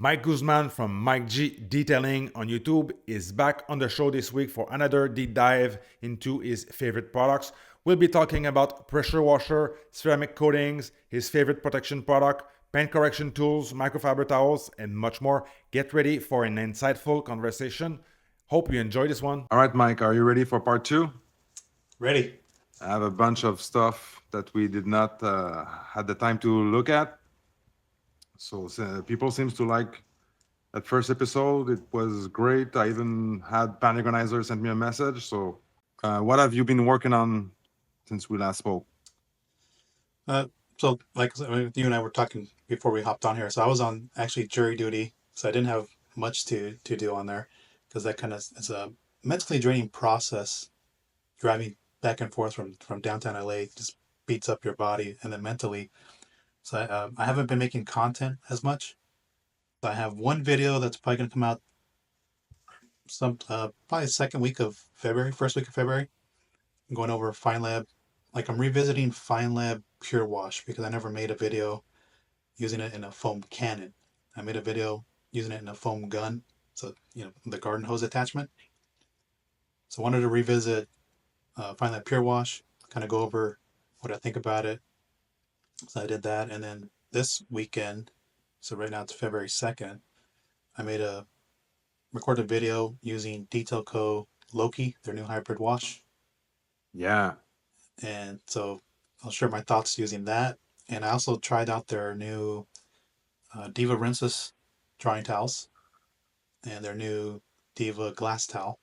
Mike Guzman from Mike G Detailing on YouTube is back on the show this week for another deep dive into his favorite products. We'll be talking about pressure washer, ceramic coatings, his favorite protection product, paint correction tools, microfiber towels, and much more. Get ready for an insightful conversation. Hope you enjoy this one. All right, Mike, are you ready for part two? Ready. I have a bunch of stuff that we did not had the time to look at. So people seems to like that first episode. It was great. I even had Pan Organizer send me a message. So what have you been working on since we last spoke? So, you and I were talking before we hopped on here. So I was on actually jury duty, so I didn't have much to do on there because that kind of is a mentally draining process. Driving back and forth from downtown LA just beats up your body and then mentally. So I haven't been making content as much. So I have one video that's probably going to come out probably second week of February, first week of February. I'm going over FineLab. Like I'm revisiting FineLab Pure Wash because I never made a video using it in a foam cannon. I made a video using it in a foam gun. So, the garden hose attachment. So I wanted to revisit FineLab Pure Wash, kind of go over what I think about it. So I did that. And then this weekend, so right now it's February 2nd, I recorded a video using Detail Co. Loki, their new hybrid wash. Yeah. And so I'll share my thoughts using that. And I also tried out their new Diva Rinseless drying towels and their new Diva glass towel.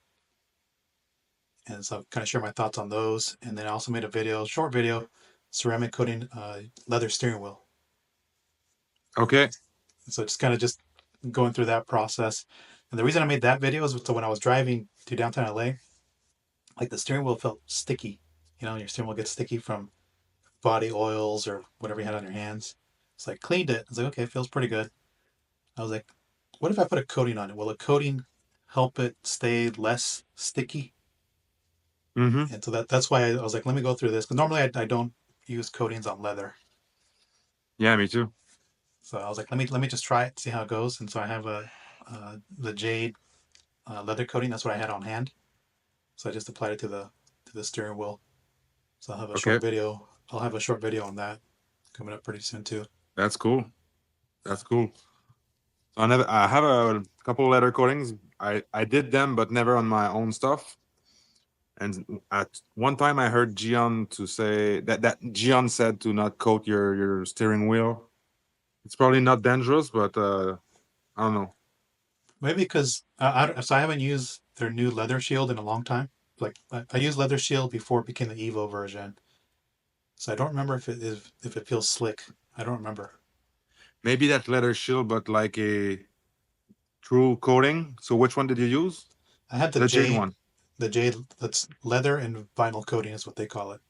And so I'll kind of share my thoughts on those. And then I also made a short video, ceramic coating leather steering wheel. Okay. So just going through that process. And the reason I made that video is so when I was driving to downtown LA, like the steering wheel felt sticky. Your steering wheel gets sticky from body oils or whatever you had on your hands. So I cleaned it. I was like, okay, it feels pretty good. I was like, what if I put a coating on it? Will a coating help it stay less sticky? Mm-hmm. And so that's why I was like, let me go through this. Because normally I don't use coatings on leather. Yeah, me too. So I was like, let me just try it, see how it goes. And so I have the jade leather coating. That's what I had on hand. So I just applied it to the steering wheel. So I'll have a Okay. short video. I'll have a short video on that coming up pretty soon too. That's cool. That's cool. I have a couple leather coatings. I did them, but never on my own stuff. And at one time, I heard Gian to say that Gian said to not coat your steering wheel. It's probably not dangerous, but I don't know. Maybe because so I haven't used their new leather shield in a long time. Like I used leather shield before it became the Evo version. So I don't remember if it feels slick. I don't remember. Maybe that leather shield, but like a true coating. So which one did you use? I had The jade one. The jade that's leather and vinyl coating is what they call it.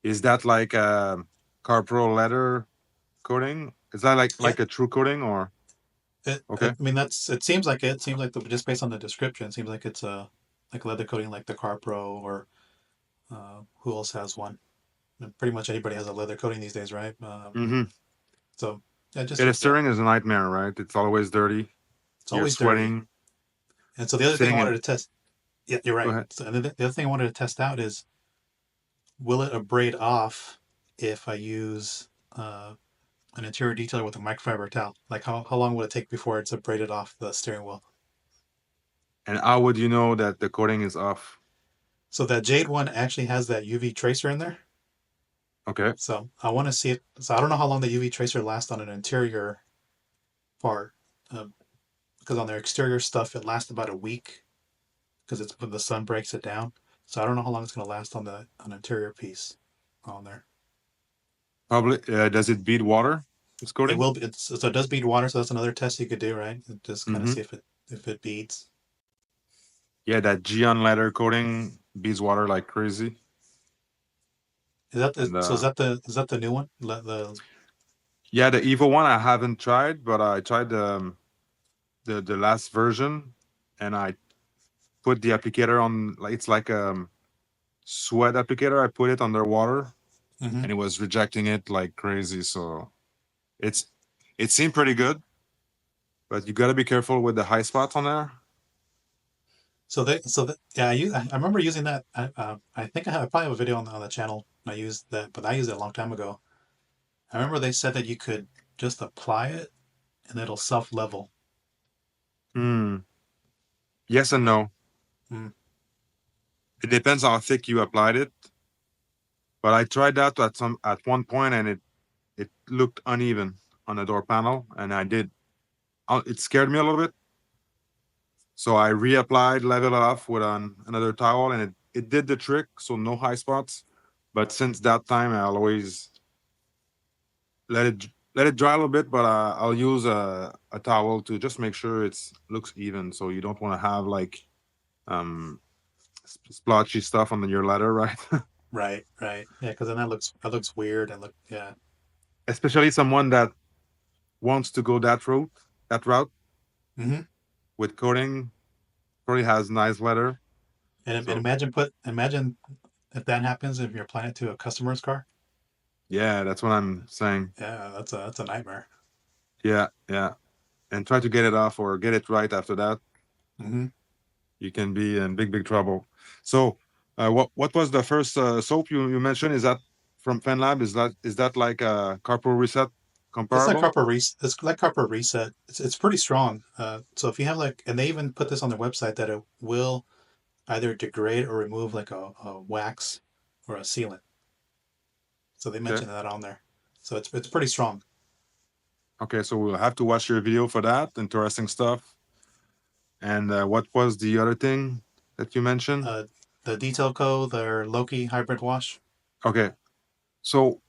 Is that like a CarPro leather coating? Is that like a true coating or? Okay. I mean it seems like it. Seems like just based on the description, it seems like it's a like leather coating like the CarPro or who else has one? And pretty much anybody has a leather coating these days, right? Mm-hmm. So yeah, just Yeah, the steering is a nightmare, right? It's always dirty. it's You're always dirty. sweating. And so the other thing I Sitting wanted in. to test, yeah, you're Go right. ahead. So the other thing I wanted to test out is will it abrade off if I use an interior detailer with a microfiber towel? Like how long would it take before it's abraded off the steering wheel? And how would you know that the coating is off? So that Jade one actually has that UV tracer in there. Okay. So I want to see it. So I don't know how long the UV tracer lasts on an interior part, because on their exterior stuff it lasts about a week because it's when the sun breaks it down. So I don't know how long it's going to last on the interior piece on there. Probably. Does it bead water? This It coating? will. So it does bead water. So that's another test you could do, right? Just kind of Mm-hmm. see if it beads. Yeah, that Gian leather coating beads water like crazy. Is that the And so is that the new one? yeah, the Evo one I haven't tried, but I tried the last version, and I put the applicator on. Like it's like a sweat applicator. I put it underwater, Mm-hmm. and it was rejecting it like crazy. So it's it seemed pretty good. But you got to be careful with the high spots on there. Yeah, I remember using that. I think I probably have a video on the channel. I used that, but I used it a long time ago. I remember they said that you could just apply it and it'll self level. Hmm. Yes and no. Mm. It depends how thick you applied it. But I tried that at one point, and it looked uneven on the door panel, and it scared me a little bit. So I reapplied, leveled it off with another towel, and it did the trick. So no high spots. But since that time, I'll always let it dry a little bit. But I'll use a towel to just make sure it's looks even. So you don't want to have like um splotchy stuff on your letter, right? Right, right. Yeah, because then that looks weird and yeah. Especially someone that wants to go that route Mm-hmm. with coding. Probably has nice letter. And So imagine if that happens if you're applying it to a customer's car. yeah, that's what I'm saying. Yeah, that's a nightmare. Yeah, yeah. And try to get it off or get it right after that. Mm-hmm. You can be in big trouble. So, what was the first soap you mentioned? Is that from FenLab? Is that like a Carpo Reset It's like comparable? Carper Reset. It's like Carper Reset. It's pretty strong. So if you have and they even put this on their website that it will either degrade or remove like a wax or a sealant. So they Okay, mentioned that on there. So it's pretty strong. okay. So we'll have to watch your video for that. Interesting stuff. And what was the other thing that you mentioned? Uh, the Detail Co. Their Loki hybrid wash. Okay, so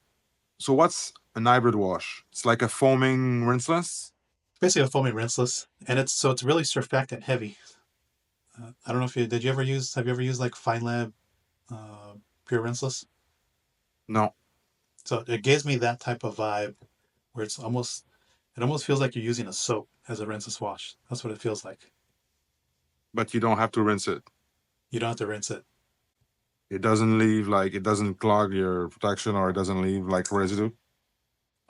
what's an hybrid wash? It's like a foaming rinseless. Basically a foamy rinseless, and it's really surfactant heavy. I don't know if you did. You ever use? Have you ever used like Fine Lab pure rinseless? No, So it gives me that type of vibe where it almost feels like you're using a soap as a rinseless wash. That's what it feels like. but you don't have to rinse it. You don't have to rinse it. It doesn't clog your protection, or it doesn't leave like residue.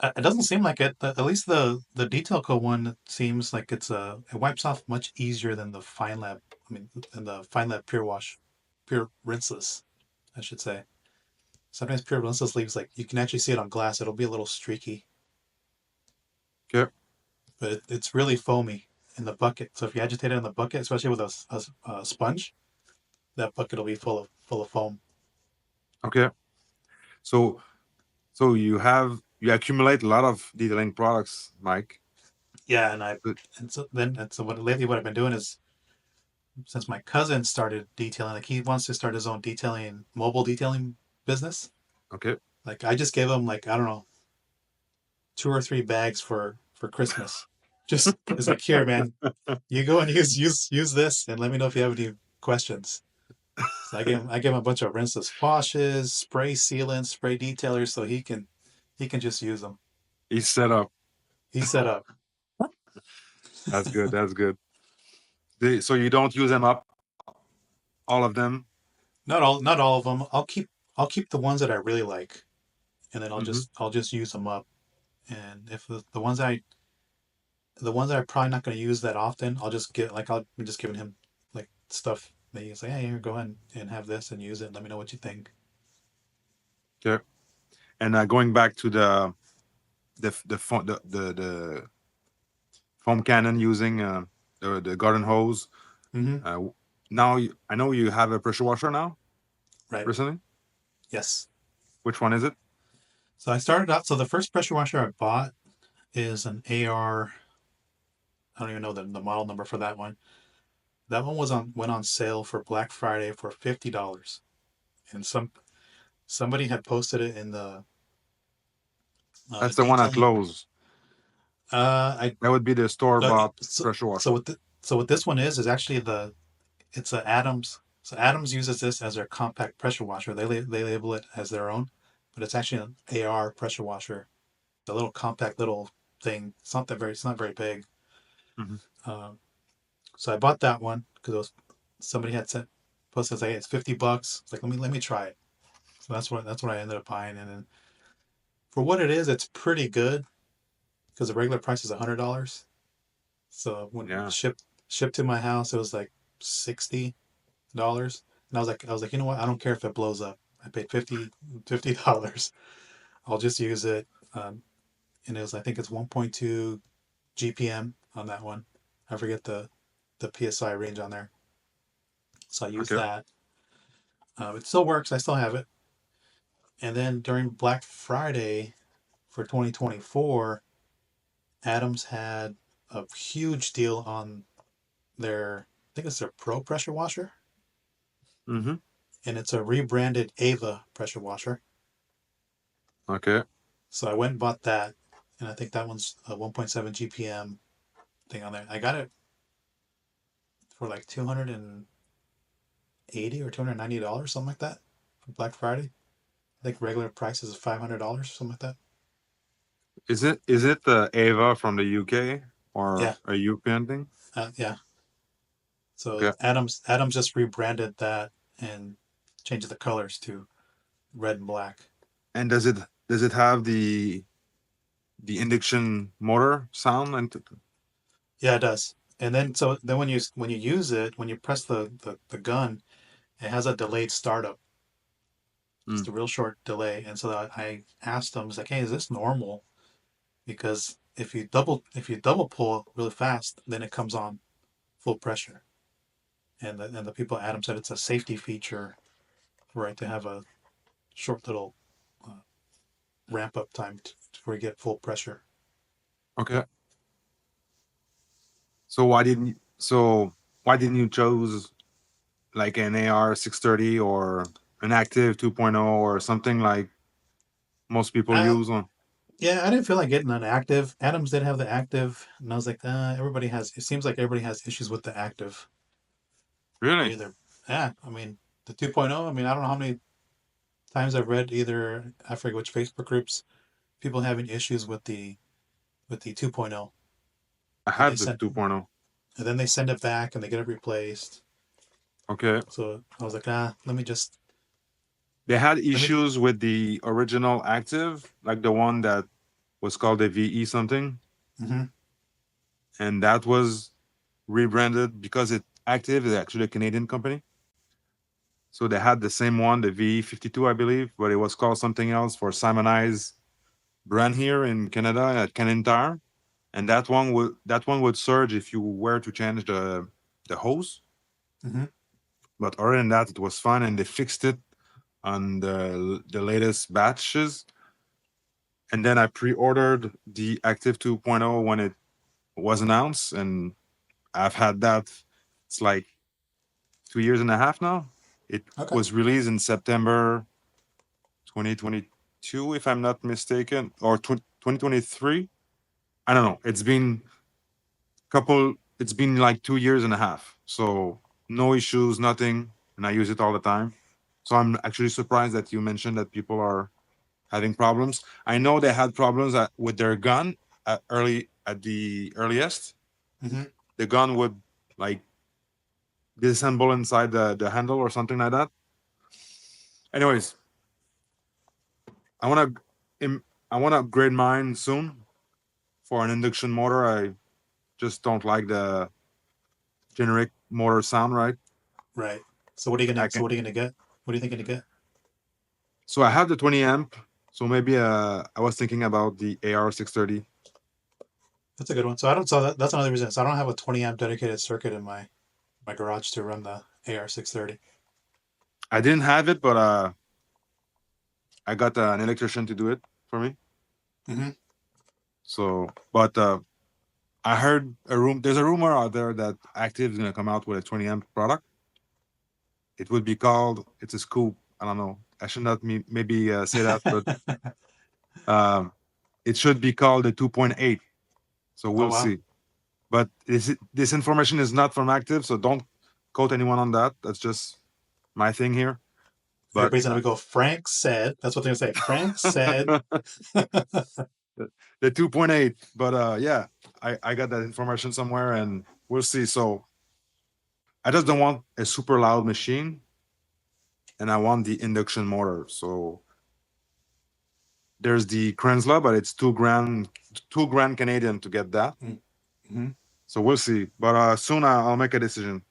It doesn't seem like it. At least the Detail Co one seems like it wipes off much easier than the Fine Lab. I mean, than the Fine Lab Pure Wash, Pure Rinseless, I should say. Sometimes Pure Rinseless leaves like you can actually see it on glass. It'll be a little streaky, Okay, but it's really foamy in the bucket. So if you agitate it in the bucket, especially with a sponge, that bucket will be full of foam. okay. So you accumulate a lot of detailing products, Mike. Yeah, But- lately what I've been doing is since my cousin started detailing, like he wants to start his own mobile detailing business. Okay, Like I just gave him like I don't know 2 or 3 bags for Christmas. Just it's like here, man, you go and use this and let me know if you have any questions. So I gave him a bunch of rinseless washes, spray sealants, spray detailers, so he can just use them. he's set up. He's set up. That's good. That's good. So you don't use them up, all of them. Not all of them. I'll keep the ones that I really like, and then I'll Hmm. just I'll just use them up. And if the ones that I'm probably not going to use that often, I'll be just giving him like stuff that he's like, hey, here, go ahead and have this and use it. And let me know what you think. Okay. And going back to the foam cannon using the garden hose. Mm-hmm. Uh, Now I know you have a pressure washer now Right. recently. Yes. Which one is it? So I started out. So the first pressure washer I bought is an AR. I don't even know the model number for that one. That one went on sale for Black Friday for $50, and somebody had posted it in the That's the one at detailing. Lowe's. I That would be the store uh, bought so pressure so washer. what this one is actually it's a Adams. So Adams uses this as their compact pressure washer. They label it as their own, but it's actually an AR pressure washer. The little compact little thing. It's not very big. Hmm. Um, so I bought that one because somebody had sent posted say, hey, it's $50. It's like let me try it. So that's what I ended up buying, and then for what it is, it's pretty good because the regular price is $100. So when Yeah. shipped to my house, it was like $60, and I was like, you know what? I don't care if it blows up. I paid $50. I'll just use it. Um, and I think it's 1.2 GPM on that one. I forget the PSI range on there. So I use Okay. that. It still works. I still have it. And then during Black Friday for 2024, Adams had a huge deal on I think it's their Pro pressure washer, Mm-hmm. and it's a rebranded Ava pressure washer. Okay. So I went and bought that, and I think that one's a 1.7 GPM thing on there. I got it for like 280 or $290, something like that, for Black Friday. I think regular price is $500, something like that. Is it the Ava from the UK or Yeah, a European thing? yeah. So Okay. Adams just rebranded that and changed the colors to red and black. And does it have the induction motor sound and Yeah, it does. And then when you use it, when you press the gun, it has a delayed startup, just mm, a real short delay. And so I asked them, I was like, hey, is this normal? Because if you double pull really fast, then it comes on full pressure. And the people at Adams said it's a safety feature, right, to have a short little uh, ramp up time before you get full pressure. okay. So why didn't you choose like an AR 630 or an active 2.0 or something like most people Uh, use on? yeah, I didn't feel like getting an active. Adams did have the active, and I was like, it seems like everybody has issues with the active. They're Really? either, yeah, I mean, the 2.0, I mean, I don't know how many times I've read either, I forget which Facebook groups, people having issues with the 2.0, I and they had the sent, 2.0. and then they send it back and they get it replaced. Okay. So I was like, They had let me, issues with the original active, like the one that was called the VE something, mm-hmm, and that was rebranded because it active is actually a Canadian company. So they had the same one, the VE52, I believe, but it was called something else for Simonized brand here in Canada at Canadian Tire. And that one would surge if you were to change the hose. mm-hmm, But other than that, it was fine, and they fixed it on the latest batches. And then I pre-ordered the Active 2.0 when it was announced, and I've had that. It's like 2 years and a half now. It okay, was released in September 2022, if I'm not mistaken, or 2023. I don't know. It's been like 2 years and a half. So no issues, nothing. And I use it all the time. So I'm actually surprised that you mentioned that people are having problems. I know they had problems with their gun at the earliest. mm-hmm, The gun would like disassemble inside the handle or something like that. Anyways, I want to upgrade mine soon for an induction motor. I just don't like the generic motor sound, right? right. I can. What are you gonna get? What are you thinking to get? So I have the 20 amp. So maybe I was thinking about the AR 630. That's a good one. That's another reason. So I don't have a 20 amp dedicated circuit in my garage to run the AR 630. I didn't have it, but I got an electrician to do it for me. Mm-hmm. So, but I heard there's a rumor out there that Active is going to come out with a 20 amp product. It would be called, it's a scoop. I don't know. I should not maybe say that, but um, it should be called the 2.8. So Oh we'll wow. see. But this information is not from Active, so don't quote anyone on that. That's just my thing here. But Everybody's gonna go, Frank said. That's what they're gonna say. Frank said. the 2.8. But yeah, I got that information somewhere, and we'll see. So I just don't want a super loud machine, and I want the induction motor. So there's the Krensla, but it's 2 grand Canadian to get that. Mm-hmm. So we'll see. But soon I'll make a decision.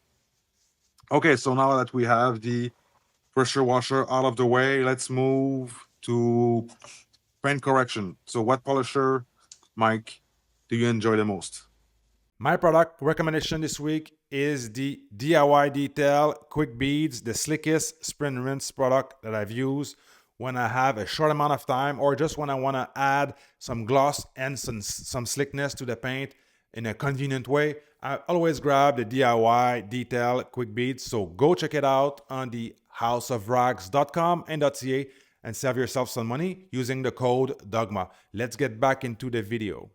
Okay, so now that we have the pressure washer out of the way, let's move to paint correction. So what polisher, Mike, do you enjoy the most? My product recommendation this week is the DIY Detail Quick Beads, the slickest spray and rinse product that I've used when I have a short amount of time or just when I want to add some gloss and some slickness to the paint in a convenient way. I always grab the DIY Detail Quick Beads. So go check it out on the houseofrags.com and .ca and save yourself some money using the code DOGMA. Let's get back into the video.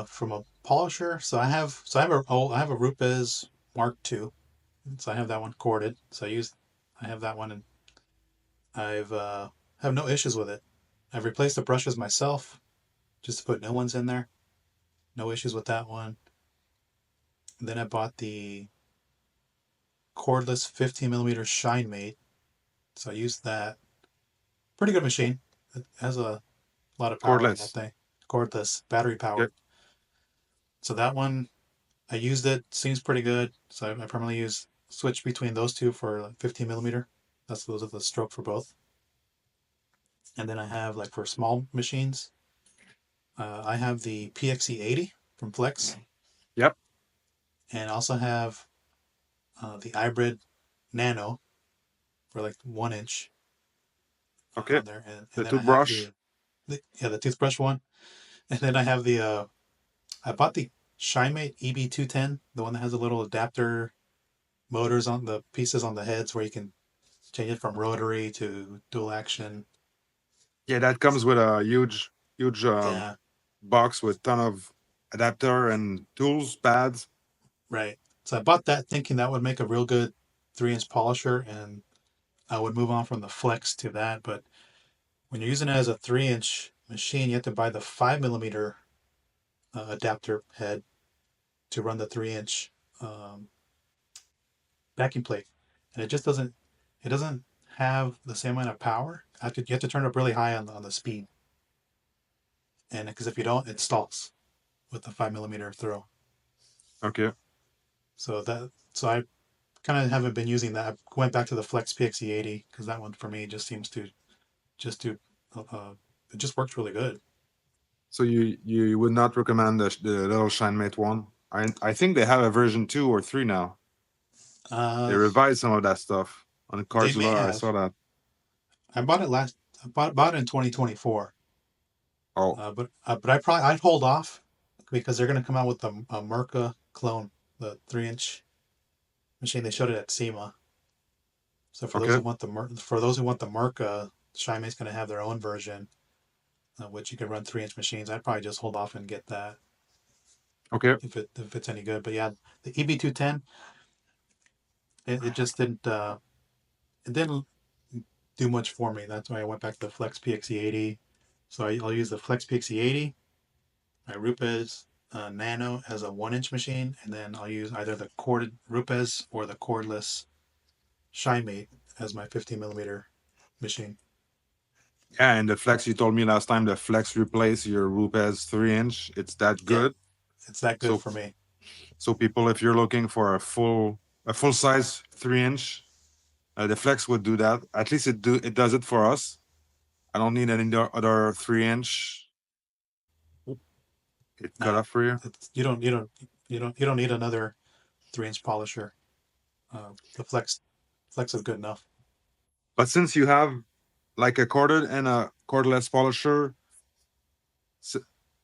From a polisher, I have a Rupes Mark II, so I have that one corded. I have that one, and I've have no issues with it. I've replaced the brushes myself just to put new ones in there. No issues with that one. And then I bought the cordless 15 millimeter Shine Mate, so I used that. Pretty good machine. It has a lot of power on that Cordless. thing. Cordless, battery Okay. powered. So that one, I used it. Seems pretty good. So I primarily switch between those two for like 15 millimeter. Those are the stroke for both. And then I have like for small machines, I have the PXE80 from Flex, Yep. and I also have the Hybrid Nano for like 1 inch Okay. on there, and The then I have toothbrush. the toothbrush one, and then I have I bought the ShineMate EB210, the one that has a little adapter motors on the pieces on the heads where you can change it from rotary to dual action. Yeah, that comes with a huge Yeah, box with ton of adapter and tools, pads. right. So I bought that thinking that would make a real good 3 inch polisher, and I would move on from the Flex to that. But when you're using it as a 3 inch machine, you have to buy the 5 millimeter adapter head to run the 3 inch backing plate, and it doesn't have the same amount of power. You have to turn it up really high on the speed, and because if you don't, it stalls with the 5 millimeter throw. Okay. So I kind of haven't been using that. I went back to the Flex PXE80 because that one for me just seems to just do it just works really good. So you would not recommend the little ShineMate one? I think they have a version 2 or 3 now. They Uh, revised some of that stuff on they may Cardzilla. I saw have. that. I bought it last. Bought it in 2024. Oh, But I'd hold off because they're going to come out with a Merca clone, the 3 inch machine. They showed it at SEMA. So okay, for those who want the Merca, Shymate's going to have their own version, which you can run 3 inch machines. I'd probably just hold off and get that okay. if it's any good. But yeah, the EB210, it just it didn't do much for me. That's why I went back to the Flex PXE80. So I'll use the Flex PXE80, my Rupes Nano as a 1 inch machine, and then I'll use either the corded Rupes or the cordless ShineMate as my 15 millimeter machine. Yeah, and the Flex, you told me last time the Flex replaced your Rupes 3 inch. It's that Yeah, good. it's that good So for me. so people, if you're looking for a full size 3 inch, the Flex would do that. At least it does it for us. I don't need any other 3 inch. It cut Nah, off for you. you don't need another 3 inch polisher. The Flex is good enough. But since you have like a corded and a cordless polisher, s-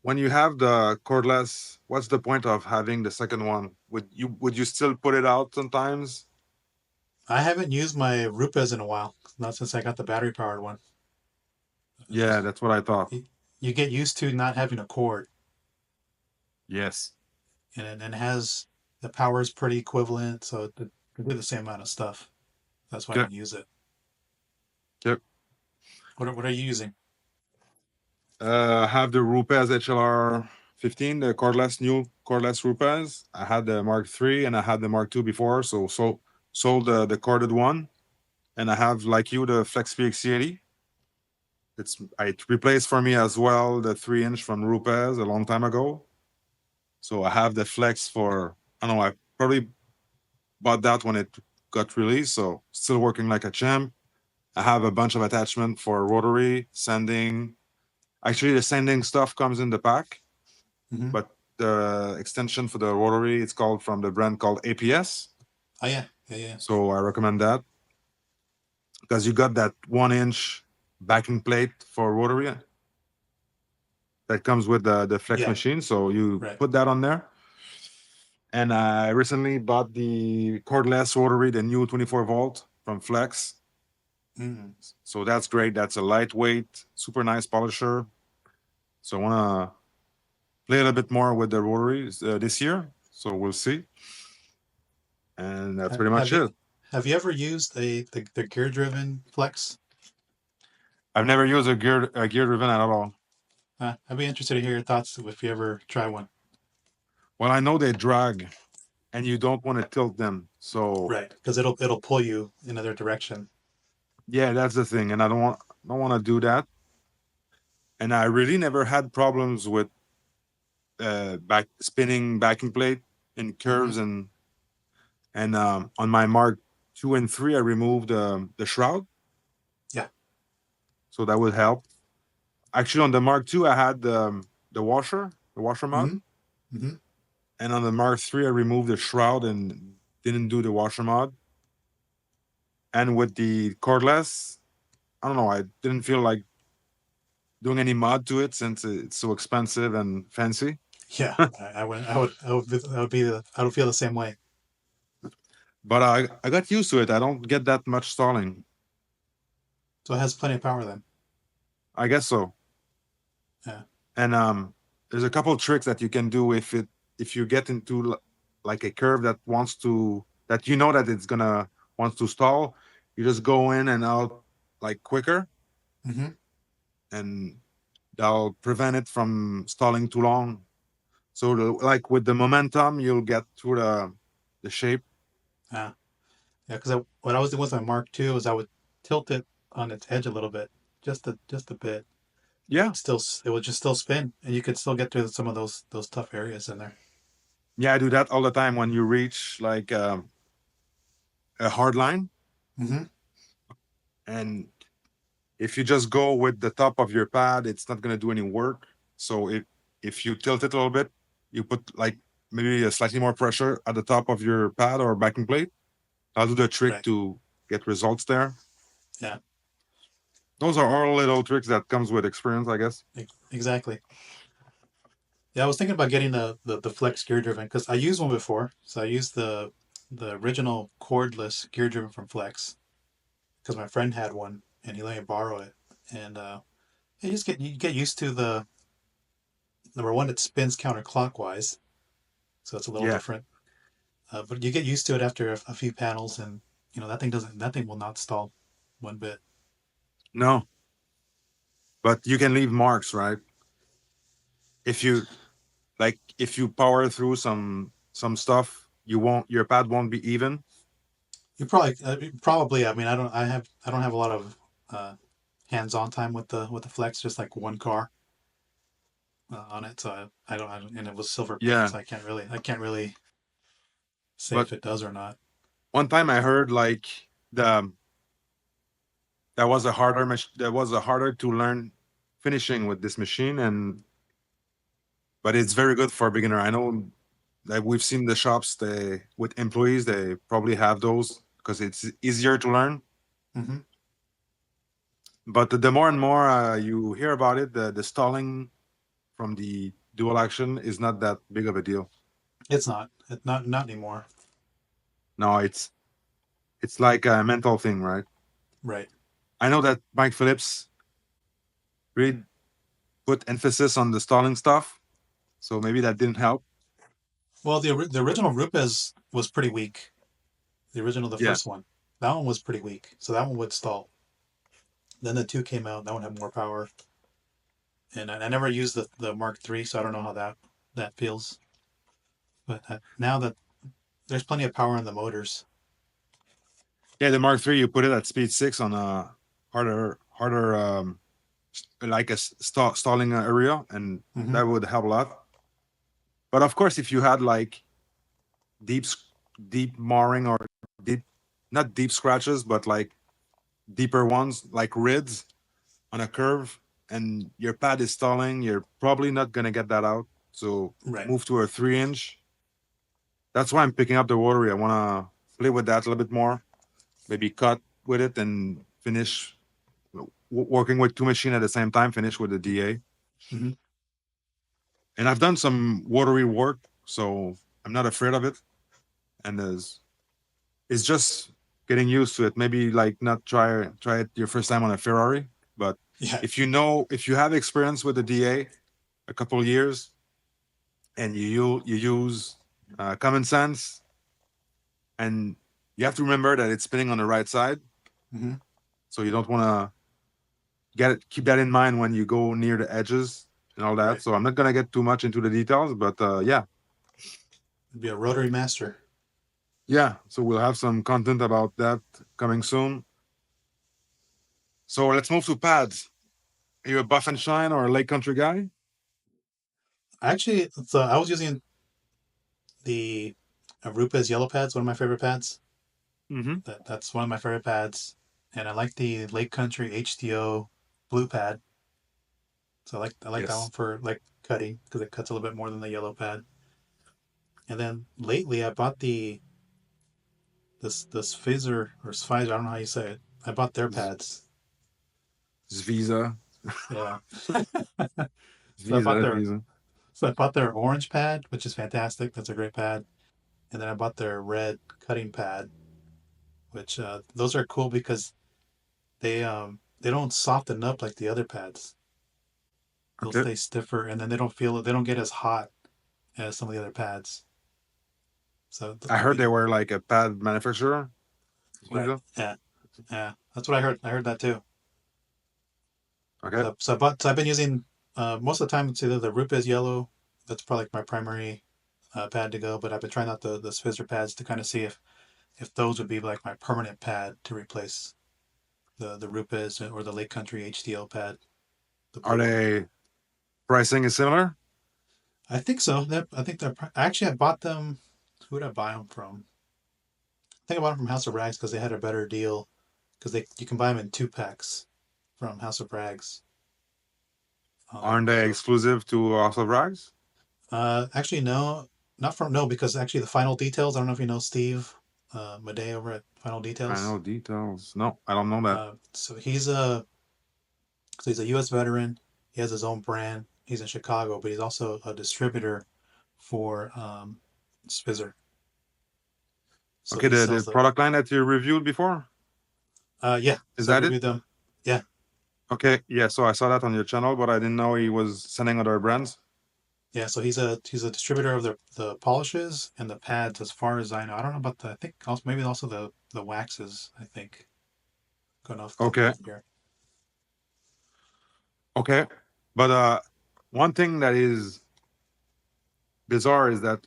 when you have the cordless, what's the point of having the second one? Would you still put it out sometimes? I haven't used my Rupes in a while, not since I got the battery powered one. Yeah, that's what I thought. You get used to not having a cord, Yes. and it has the power is pretty equivalent, so it can do the same amount of stuff. That's why I Okay. don't use it. Yep. What are you using? I have the Rupes HLR 15, the cordless new cordless Rupes. I had the Mark III and I had the Mark II before, so sold the corded one, and I have like you the Flex PX80. It replaced for me as well the 3 inch from Rupes a long time ago. So I have the Flex for, I don't know, I probably bought that when it got released. So still working like a champ. I have a bunch of attachment for rotary, sanding. Actually, the sanding stuff comes in the pack, Hmm. but the extension for the rotary, it's called from the brand called APS. Oh yeah, yeah, yeah. So I recommend that because you got that 1 inch backing plate for rotary that comes with the Flex Yeah, machine. So you right. put that on there. And I recently bought the cordless rotary, the new 24-volt from Flex. Mm. So that's great. That's a lightweight, super nice polisher. So I want to play a little bit more with the rotaries this year. So we'll see. And that's pretty Have much you it. ever used the gear driven Flex? I've never used a gear driven at all. I'd be interested to hear your thoughts if you ever try one. Well, I know they drag, and you don't want to tilt them. So Right, because it'll pull you in another direction. yeah, that's the thing, and I don't want to do that. And I really never had problems with back spinning backing plate in Hmm. curves and on my Mark 2 and 3, I removed the shroud, Yeah. so that would help. Actually, on the Mark 2, I had the washer mod, Hmm. Hmm. and on the Mark 3, I removed the shroud and didn't do the washer mod. And with the cordless, I don't know, I didn't feel like doing any mod to it since it's so expensive and fancy. Yeah, I would feel the same way. But I got used to it. I don't get that much stalling. So it has plenty of power then. I guess so. Yeah. And there's a couple tricks that you can do if you get into like a curve that you know that it's gonna wants to stall. You just go in and out like quicker, Hmm. and that'll prevent it from stalling too long. So like with the momentum, you'll get through the shape. Yeah. Yeah. Because what I was doing with my Mark II is I would tilt it on its edge a little bit, just a bit. Yeah, It would just still spin, and you could still get to some of those tough areas in there. yeah, I do that all the time when you reach like a hard line, Hmm. and if you just go with the top of your pad, it's not gonna do any work. So if you tilt it a little bit, you put like maybe a slightly more pressure at the top of your pad or backing plate. I'll do the trick Right. to get results there. Yeah. Those are all little tricks that comes with experience, I guess. Exactly. Yeah, I was thinking about getting the Flex gear driven because I used one before. So I used the original cordless gear driven from Flex because my friend had one and he let me borrow it. And you get used to the number one, it spins counterclockwise, so it's a little Yeah. different. But you get used to it after a few panels, and that thing will not stall one bit. No, but you can leave marks, right? If you power through some stuff, your pad won't be even. You probably. I mean, I don't have a lot of uh, hands-on time with the Flex, just like one car on it. So I don't, and it was silver paint, Yeah, so I can't really say but if it does or not. one time I heard like the that was a harder to learn finishing with this machine, and but it's very good for a beginner. I know that we've seen the shops they with employees they probably have those because it's easier to learn. Hmm. But the more and more you hear about it, the stalling from the dual action is not that big of a deal. It's not. Not anymore. No, it's like a mental thing, right? Right. I know that Mike Phillips really put emphasis on the stalling stuff, so maybe that didn't help. Well, the original Rupes was pretty weak. The Yeah. first one, that one was pretty weak. So that one would stall. Then the two came out. That one had more power. And I never used the Mark III, so I don't know how that feels. But now that there's plenty of power in the motors. Yeah, the Mark III, you put it at speed 6 on a harder like a stalling area, and Hmm. that would help a lot. But of course, if you had like deep, deep marring or deep, not deep scratches, but like deeper ones, like rids on a curve, and your pad is stalling, you're probably not gonna get that out. So Right. move to a 3 inch. That's why I'm picking up the rotary. I wanna play with that a little bit more. Maybe cut with it and finish working with two machines at the same time. Finish with the DA. Mm-hmm. And I've done some rotary work, so I'm not afraid of it. And it's just getting used to it. Maybe like not try it your first time on a Ferrari, but Yeah. if you have experience with the DA a couple of years and you use common sense, and you have to remember that it's spinning on the right side, Mm-hmm. so you don't want to keep that in mind when you go near the edges and all that. Right. So I'm not gonna get too much into the details, but yeah. It'd be a rotary master. Yeah, so we'll have some content about that coming soon. So let's move to pads. Are you a Buff and Shine or a Lake Country guy? Actually, so I was using the Rupes yellow pads, one of my favorite pads. Mm-hmm. That's one of my favorite pads, and I like the Lake Country HDO blue pad. So I like that one Yes. for like cutting because it cuts a little bit more than the yellow pad. And then lately I bought this Pfizer or Pfizer, I don't know how you say it. I bought their pads. Visa. Yeah. so I bought Visa, their Visa. so I bought their orange pad, which is fantastic. That's a great pad. And then I bought their red cutting pad, which those are cool because they don't soften up like the other pads. They'll Okay. stay stiffer, and then they don't get as hot as some of the other pads. So I heard they were like a pad manufacturer. right, yeah, yeah, that's what I heard. I heard that too. Okay. So I've been using most of the time it's either the Rupes yellow. That's probably like my primary pad to go, but I've been trying out the Swizzer pads to kind of see if those would be like my permanent pad to replace the Rupes or the Lake Country HDL pad, the Are blue one. they pricing is similar? I think so. I think actually I bought them. Who did I buy them from? I think I bought them from House of Rags because they had a better deal because they you can buy them in 2 packs from House of Rags. Aren't they So exclusive to House of Rags? actually no, not from no because actually the Final Details. I don't know if you know Steve Madej over at Final I Details. know details. No, I don't know that. So he's a U.S. veteran. He has his own brand. He's in Chicago, but he's also a distributor for Spizzer. So Okay, he the sells the product line that you reviewed before, yeah. is So I that it? reviewed them. Yeah, Okay, yeah. So I saw that on your channel, but I didn't know he was sending other brands. yeah. So he's a distributor of the polishes and the pads, as far as I know. I don't know about the. I think also maybe also the waxes. I think going off the top of my Okay, head here. okay. But one thing that is bizarre is that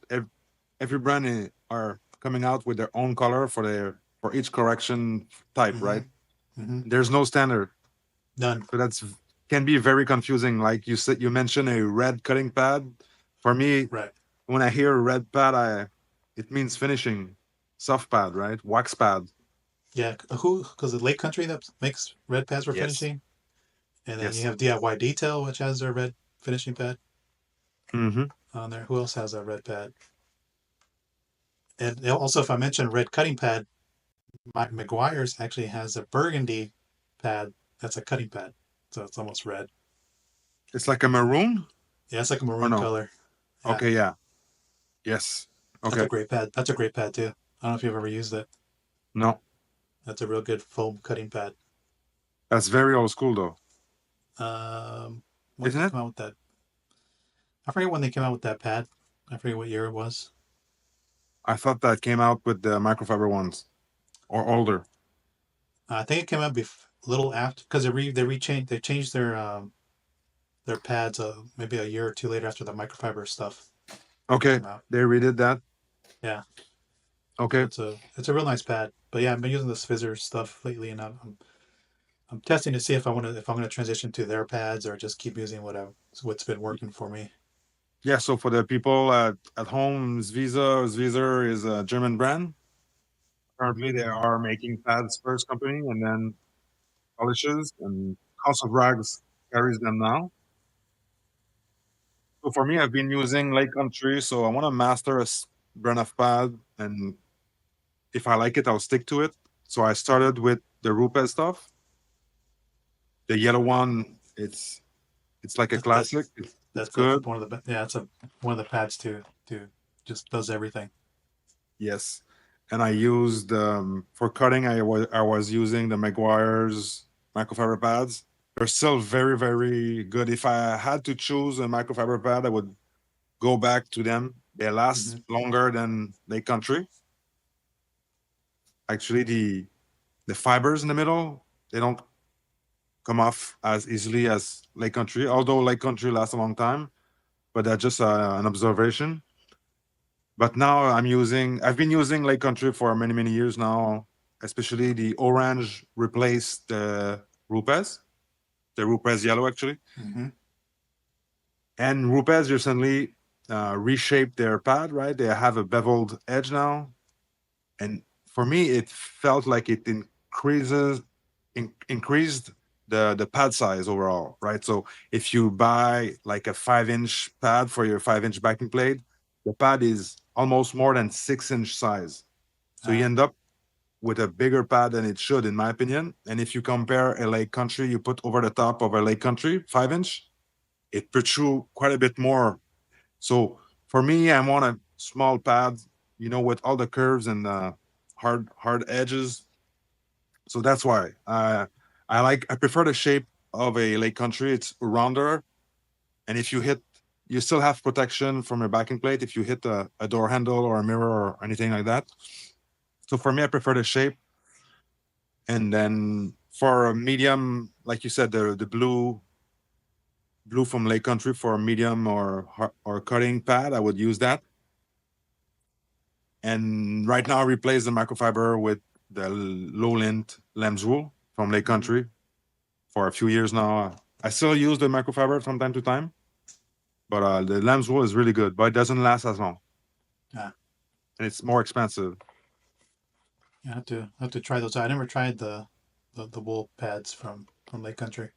every brand are coming out with their own color for each correction type, Mm-hmm. right? Mm-hmm. There's no standard, None. so that's can be very confusing. Like you mentioned a red cutting pad. For me, Right. when I hear red pad, it means finishing, soft pad, right? Wax pad. Yeah. Who? Because the Lake Country that makes red pads for Yes. finishing, and then you Yes. have DIY Detail, which has their red finishing pad Mm-hmm. on there. Who else has a red pad? And also, if I mention red cutting pad, Mike McGuire's actually has a burgundy pad that's a cutting pad, so it's almost red. It's like a maroon Yeah, it's like a or maroon no? color. Yeah, Okay, yeah. Yes. that's a Okay. great pad. That's a great pad too. I don't know if you've ever used it. No, That's a real good foam cutting pad. that's very old school though, When did isn't they it? come out with that? I forget when they came out with that pad. I forget what year it was. I thought that came out with the microfiber ones or older. I think it came out a little after because they changed their pads maybe a year or two later after the microfiber stuff Okay, came out. they redid that. Yeah, so Okay, it's a real nice pad. But yeah, I've been using this Fizzer stuff lately, and I'm testing to see if I'm gonna transition to their pads or just keep using what's been working for me. Yeah, so for the people at home, Svisa is a German brand. Currently, they are making pads first company and then polishes, and House of Rags carries them now. So for me, I've been using Lake Country, so I want to master brand of pad, and if I like it, I'll stick to it. So I started with the Rupes stuff. The yellow one, it's like a That, that classic. It's that's a good. one of the yeah, it's a one of the pads to just does everything. Yes. And I used for cutting. I was using the Meguiar's microfiber pads. They're still very very good. If I had to choose a microfiber pad, I would go back to them. They last Hmm. longer than Lake Country. Actually, the fibers in the middle, they don't come off as easily as Lake Country. Although Lake Country lasts a long time, but that's just an observation. But now I've been using Lake Country for many, many years now, especially the orange replaced the Rupes yellow actually. Hmm. And Rupes recently reshaped their pad, right? They have a beveled edge now. And for me, it felt like it increased the pad size overall, right? So if you buy like a 5-inch pad for your 5-inch backing plate, the pad is almost more than 6-inch size. So you Uh, end up with a bigger pad than it should, in my opinion. And if you compare a Lake Country, you put over the top of a Lake Country 5-inch, it protrudes quite a bit more. So for me, I want a small pad, with all the curves and hard edges. So that's why I prefer the shape of a Lake Country. It's rounder, and if you still have protection from your backing plate if you hit a door handle or a mirror or anything like that. So for me, I prefer the shape. And then for a medium, like you said, the blue from Lake Country for a medium or cutting pad, I would use that. And right now, I replace the microfiber with the low lint lamb's wool from Lake mhm. Country for a few years now. I still use the microfiber from time to time, but the lamb's wool is really good, but it doesn't last as long Yeah, and it's more expensive. I have to try those. I never tried the wool pads from Lake Country.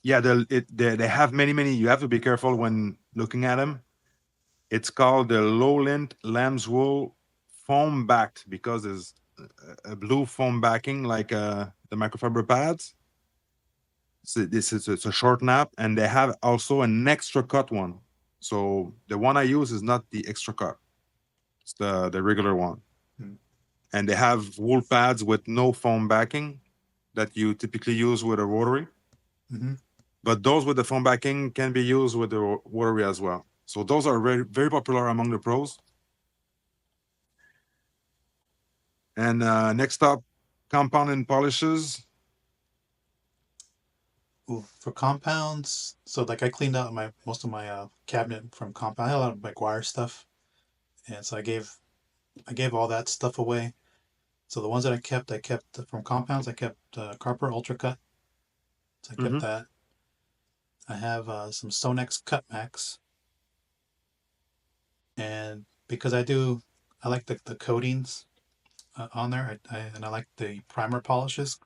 Yeah, they have many. You have to be careful when looking at them. It's called the low lint lamb's wool foam backed because there's a blue foam backing like the microfiber pads. So this is it's a short nap, and they have also an extra cut one. So the one I use is not the extra cut; it's the regular one. Mm. And they have wool pads with no foam backing that you typically use with a rotary. Hmm. But those with the foam backing can be used with the rotary as well. So those are very very popular among the pros. And next up, compound and polishes. Ooh, for compounds, so like I cleaned out my most of my cabinet from compound. I had a lot of Mcguire stuff, and so I gave all that stuff away. So the ones that I kept from compounds. I kept Carper Ultra Cut. So I kept Hmm. that. I have some Stonex Cut Max, and because I like the coatings on there, and I like the primer polishes.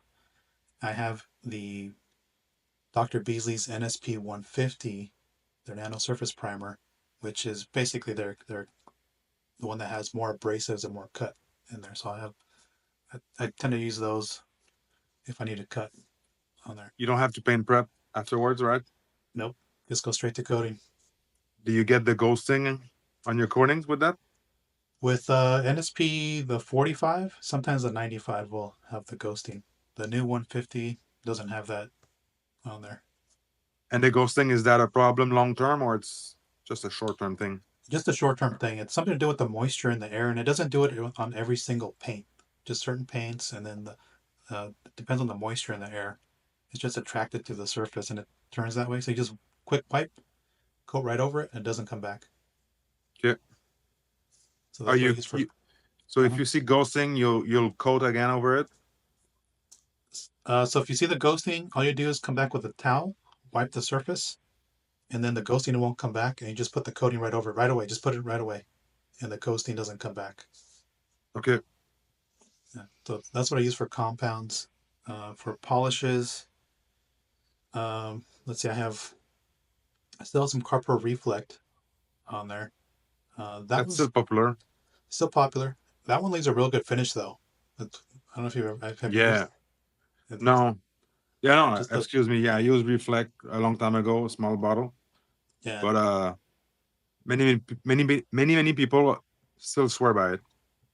I have the Dr. Beasley's NSP 150, their nano surface primer, which is basically their the one that has more abrasives and more cut in there. So I tend to use those if I need to cut on there. You don't have to paint prep afterwards, right? Nope, just go straight to coating. Do you get the ghosting on your coatings with that? With NSP the 45, sometimes the 95 will have the ghosting. The new 150 doesn't have that on there. And the ghosting, is that a problem long term or it's just a short term thing? Just a short-term thing. It's something to do with the moisture in the air, and it doesn't do it on every single paint. Just certain paints, and then it depends on the moisture in the air. It's just attracted to the surface, and it turns that way. So you just quick wipe, coat right over it, and it doesn't come back. Okay. So Are that's what I you, use for. you so if Uh-huh. you see ghosting, you'll coat again over it? So if you see the ghosting, all you do is come back with a towel, wipe the surface, and then the ghosting won't come back, and you just put the coating right over it right away. Just put it right away, and the ghosting doesn't come back. Okay. Yeah. So that's what I use for compounds. For polishes, let's see, I still have some Carpro Reflect on there. That That's still one's popular. still popular. That one leaves a real good finish though. I don't know if have you Yeah. used it. No. Yeah, no, Just the excuse me. Yeah, I used Reflect a long time ago, a small bottle. yeah But many people still swear by it.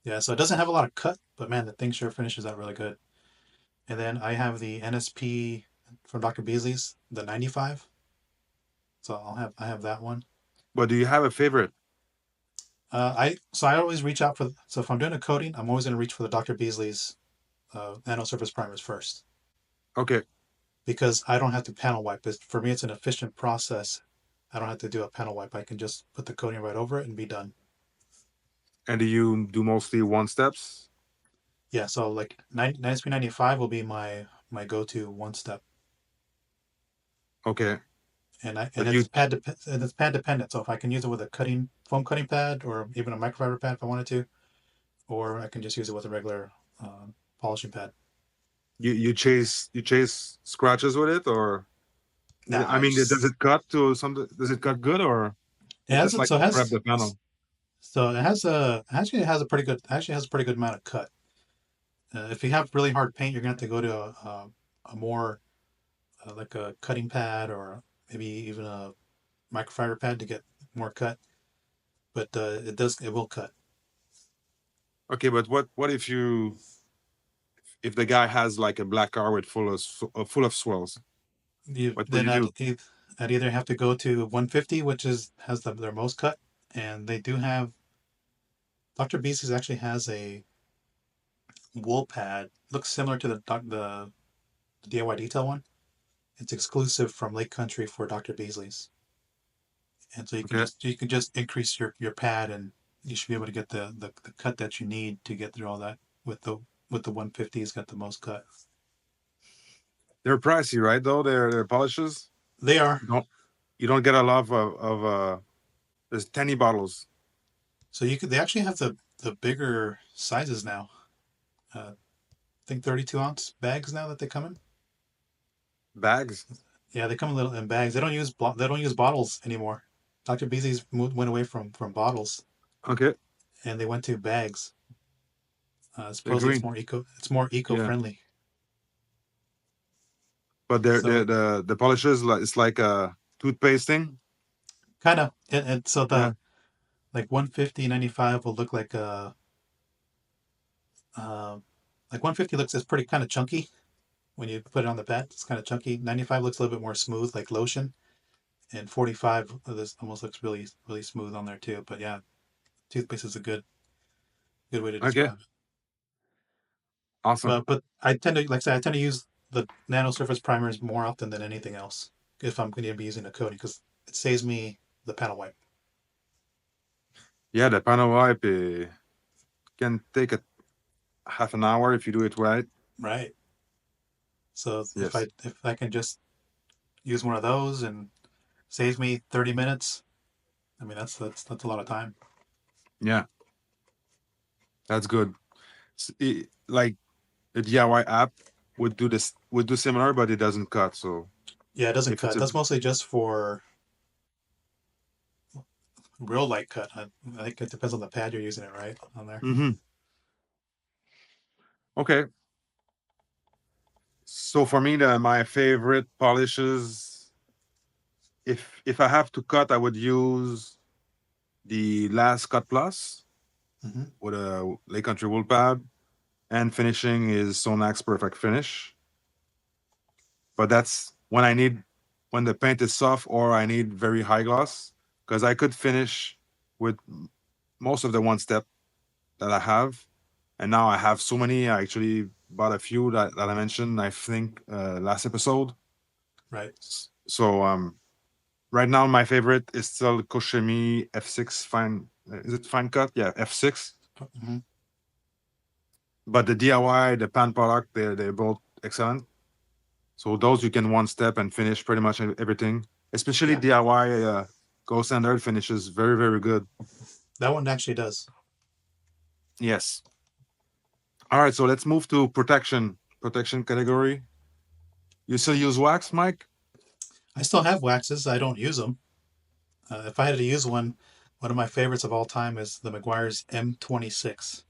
yeah. So it doesn't have a lot of cut, but man, the thing sure finishes out really good. And then I have the NSP from Dr. Beasley's, the 95. So I have that one. But do you have a favorite? I always reach out for, so if I'm doing a coating, I'm always going to reach for the Dr. Beasley's nano surface primers first, Okay. because I don't have to panel wipe. For me, it's an efficient process. I don't have to do a panel wipe. I can just put the coating right over it and be done. And do you do mostly one steps? Yeah, so like 9SP95 will be my go-to one step, Okay. and But you it's pad dependent. So if I can use it with a foam cutting pad or even a microfiber pad if I wanted to, or I can just use it with a regular polishing pad. you chase scratches with it, or Now I I mean, does just it cut to something? Does it cut good, or it it's has just it like so it to prep has the panel? so it has a actually it has a pretty good actually has a pretty good amount of cut. If you have really hard paint, you're gonna have to go to a more like a cutting pad or maybe even a microfiber pad to get more cut. But it will cut. Okay, but what if the guy has like a black car with full of swirls? You What would then you do? I'd either have to go to 150, which has their most cut, and they do have Dr. Beasley's actually has a wool pad. Looks similar to the DIY detail one. It's exclusive from Lake Country for Dr. Beasley's, and so Okay, you can just increase your pad, and you should be able to get the cut that you need to get through all that with the 150. It's got the most cut. they're pricey, right? Though they're polishes. They are. You don't you don't get a lot of there's tiny bottles, So they actually have the bigger sizes now. I think 32-ounce bags now that they come in. bags. Yeah, they come in little in bags. They don't use bottles anymore. Dr. Beasley's went away from bottles, Okay, and they went to bags. Supposedly agree. it's more eco Yeah, friendly. but So the polishes it's like a toothpaste thing. kind of and so Yeah. the like 150/95 will look uh, like 150 looks it's pretty kind of chunky when you put it on the pad. It's kind of chunky. 95 looks a little bit more smooth like lotion, and 45 this almost looks really smooth on there too. But yeah, toothpaste is a good way to Okay. describe it. Awesome. But I tend to, like I said, I tend to use the nano surface primers more often than anything else if I'm going to be using a coating, because it saves me the panel wipe. Yeah, the panel wipe can take a half an hour if you do it right. Right. So Yes. if I can just use one of those and saves me 30 minutes, I mean that's a lot of time. Yeah, that's good. Like the DIY app would do similar, but it doesn't cut. So Yeah, it doesn't if it's cut. a That's mostly just for real light cut. I think it depends on the pad you're using it right on there. Mhm. Okay. So for me, my favorite polishes, if I have to cut, I would use the Last Cut Plus Hmm. with a Lake Country wool pad, and finishing is Sonax Perfect Finish. But that's when the paint is soft or I need very high gloss, because I could finish with most of the one step that I have, and now I have so many. I actually bought a few that I mentioned, I think, last episode. Right. So right now my favorite is still Koshimi F6 fine. Is it fine cut? Yeah, F6. Hmm. But the DIY, the pan product, they're both excellent. So those you can one step and finish pretty much everything. especially Yeah. DIY gold standard finishes very, very good. That one actually does. Yes. All right, so let's move to protection category. You still use wax, Mike? I still have waxes. I don't use them. If I had to use one of my favorites of all time is the Meguiar's M26.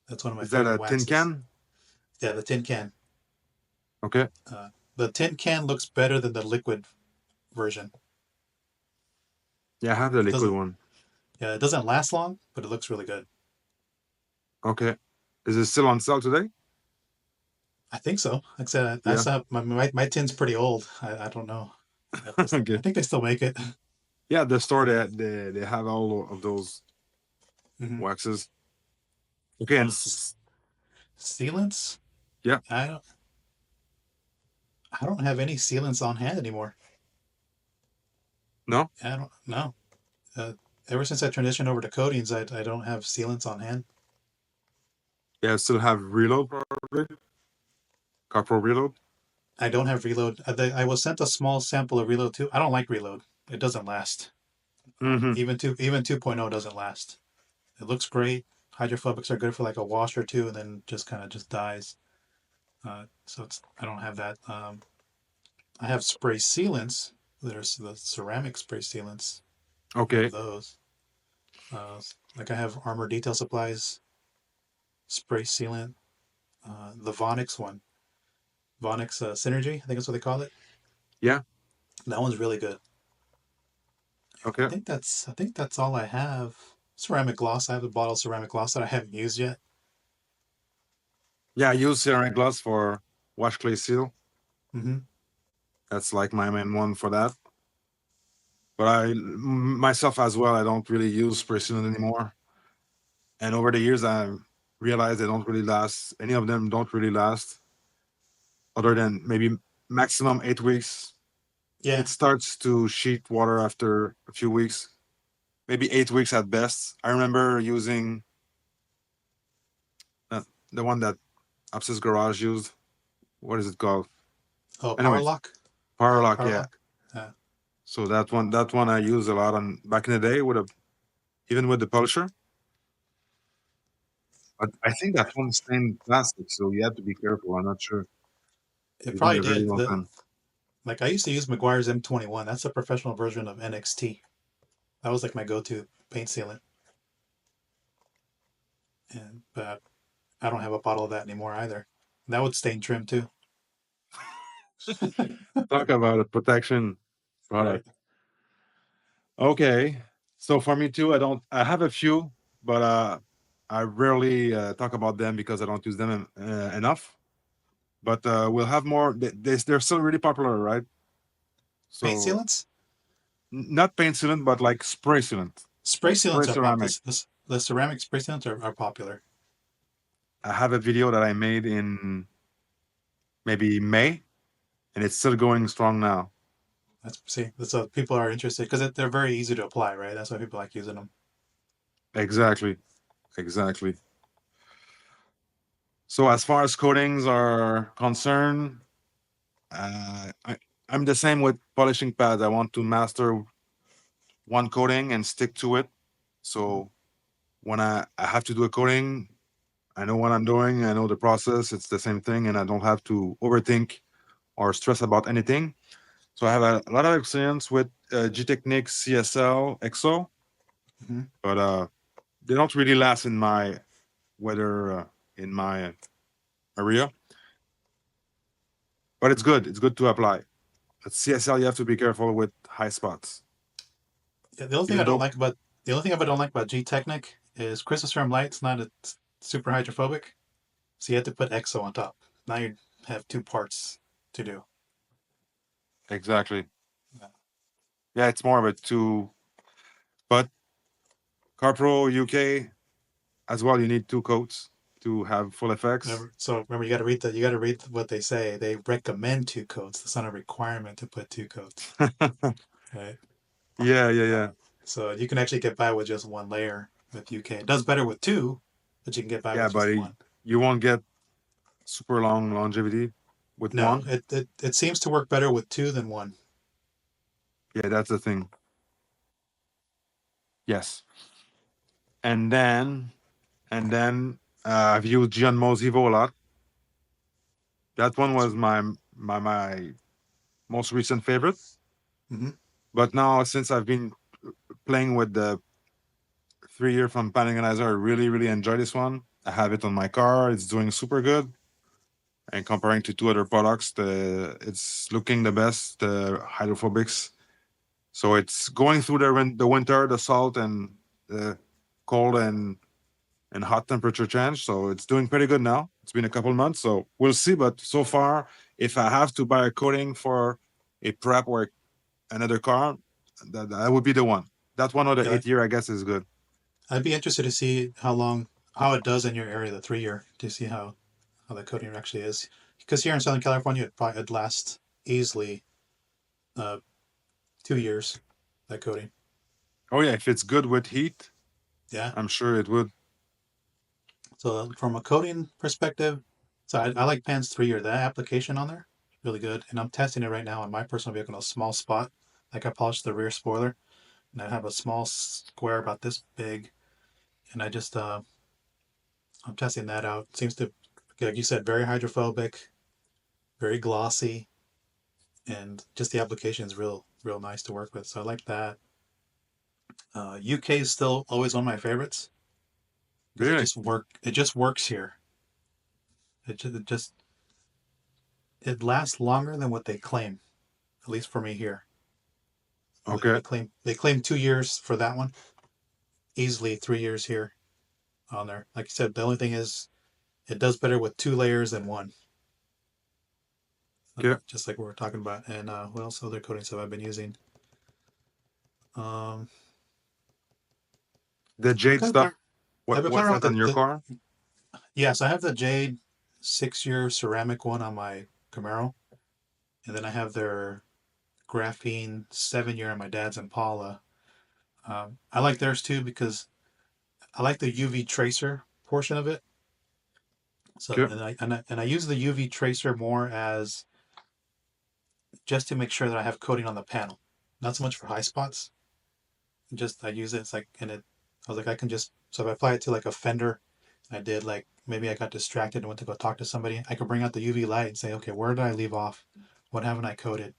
That's one of my Is that favorite a tin waxes. can? Yeah, the tin can. Okay. The tin can looks better than the liquid version. Yeah, I have the It liquid doesn't. one. Yeah, it doesn't last long, but it looks really good. Okay. Is it still on sale today? I think so. Like I said, I Yeah. still have my tin's pretty old. I don't know. If they still, Okay. I think they still make it. Yeah, the store they have all of those Mhm. waxes. Okay, and Sealants? yeah, I don't. I don't have any sealants on hand anymore. no, I don't know. Uh, Ever since I transitioned over to coatings, I don't have sealants on hand. yeah, I still have reload probably. Carpro reload. I don't have reload. I was sent a small sample of reload too. I don't like reload. It doesn't last. Mm-hmm. Even 2.0 doesn't last. It looks great. Hydrophobics are good for like a wash or two, and then just kind of just dies. So I don't have that. I have spray sealants. There's the ceramic spray sealants. I have Okay. those. Like I have Armor Detail Supplies spray sealant. The Vonix one, Vonix Synergy, I think that's what they call it. Yeah. That one's really good. Okay. I think that's all I have. Ceramic gloss. I have a bottle of ceramic gloss that I haven't used yet. Yeah, I use ceramic gloss for wash clay seal. Mm-hmm. That's like my main one for that. But myself as well, I don't really use spray sealant anymore. And over the years, I realized they don't really last. Any of them don't really last, other than maybe maximum 8 weeks. Yeah. It starts to sheet water after a few weeks, maybe 8 weeks at best. I remember using the one that Upstairs Garage used. What is it called? Oh, Power Anyways, Lock. Power Lock, Power yeah. Lock. Yeah. So that one I use a lot on back in the day with even with the polisher. But I think that one stained plastic, so you have to be careful. I'm not sure. It It's been probably a very did. long time. Like I used to use Meguiar's M21. That's a professional version of NXT. That was like my go-to paint sealant. And but I don't have a bottle of that anymore either. That would stain trim too. Talk about a protection Right. product. Okay. So for me too, I have a few, but I rarely talk about them because I don't use them enough. But we'll have more. They're still really popular, right? Paint So sealants? not paint sealant, but like spray sealant, Spray spray sealants are popular. ceramic. The ceramic spray sealants are popular. I have a video that I made in maybe May, and it's still going strong now. That's what people are interested because they're very easy to apply, right? That's why people like using them. Exactly, exactly. So as far as coatings are concerned, I'm the same with polishing pads. I want to master one coating and stick to it. So when I have to do a coating, I know what I'm doing. I know the process. It's the same thing, and I don't have to overthink or stress about anything. So I have a lot of experience with G Technique CSL EXO, Mm-hmm. but they don't really last in my weather in my area. But it's good. It's good to apply. At CSL, you have to be careful with high spots. Yeah, the only thing I Even don't though, like about the only thing I don't like about G Technic is Crystalferum Light's not super hydrophobic, so you have to put EXO on top. Now you have two parts to do. exactly. Yeah. Yeah, it's more of a two. But CarPro UK as well, you need two coats to have full effects. Remember, you got to read what they say. They recommend two coats. It's not a requirement to put two coats, right? Yeah, yeah, yeah. So you can actually get by with just one layer with UK. It does better with two, but you can get by Yeah, with but just one. you won't get super long longevity with No, one. it seems to work better with two than one. Yeah, that's the thing. Yes. And then I've used Gian Mosivo a lot. That one was my most recent favorite. Hmm. But now since I've been playing with the 3-year from Panganizer, I really enjoy this one. I have it on my car. It's doing super good. And comparing to 2 other products, it's looking the best, the hydrophobics. So it's going through the winter, the salt and the cold and hot temperature change. So it's doing pretty good now. It's been a couple months, so we'll see. But so far, if I have to buy a coating for a prep or another car, that would be the one. That one or the Yeah, 8-year, I guess, is good. I'd be interested to see how it does in your area, the 3 year, to see how the coating actually is. Because here in Southern California, it'd last easily uh, 2 years, that coating. Oh yeah, if it's good with heat, Yeah. I'm sure it would. So from a coating perspective, so I like Pan's 3 year. That application on there, really good. And I'm testing it right now on my personal vehicle in a small spot. Like I polished the rear spoiler, and I have a small square about this big, and I just I'm testing that out. It seems to, like you said, very hydrophobic, very glossy, and just the application is real nice to work with. So I like that. UK is still always one of my favorites because Really? it just works here. It just it lasts longer than what they claim, at least for me here. Okay. They claim 2 years for that one, easily 3 years here on there. Like you said, the only thing is it does better with 2 layers than one, Okay. just like we were talking about. And what else other coating stuff I've been using? Um, The I've jade kind of stuff. been, I've been playing What's around that with on your car? yes, I have the Jade 6 year ceramic one on my Camaro, and then I have their graphene 7 year on my dad's Impala. I like theirs too because I like the UV tracer portion of it. So Okay. and I use the UV tracer more as just to make sure that I have coating on the panel, not so much for high spots. Just I use it. It's like and it. I was like I can just so if I apply it to like a fender, I did like maybe I got distracted and went to go talk to somebody. I could bring out the UV light and say, okay, where did I leave off? What haven't I coated?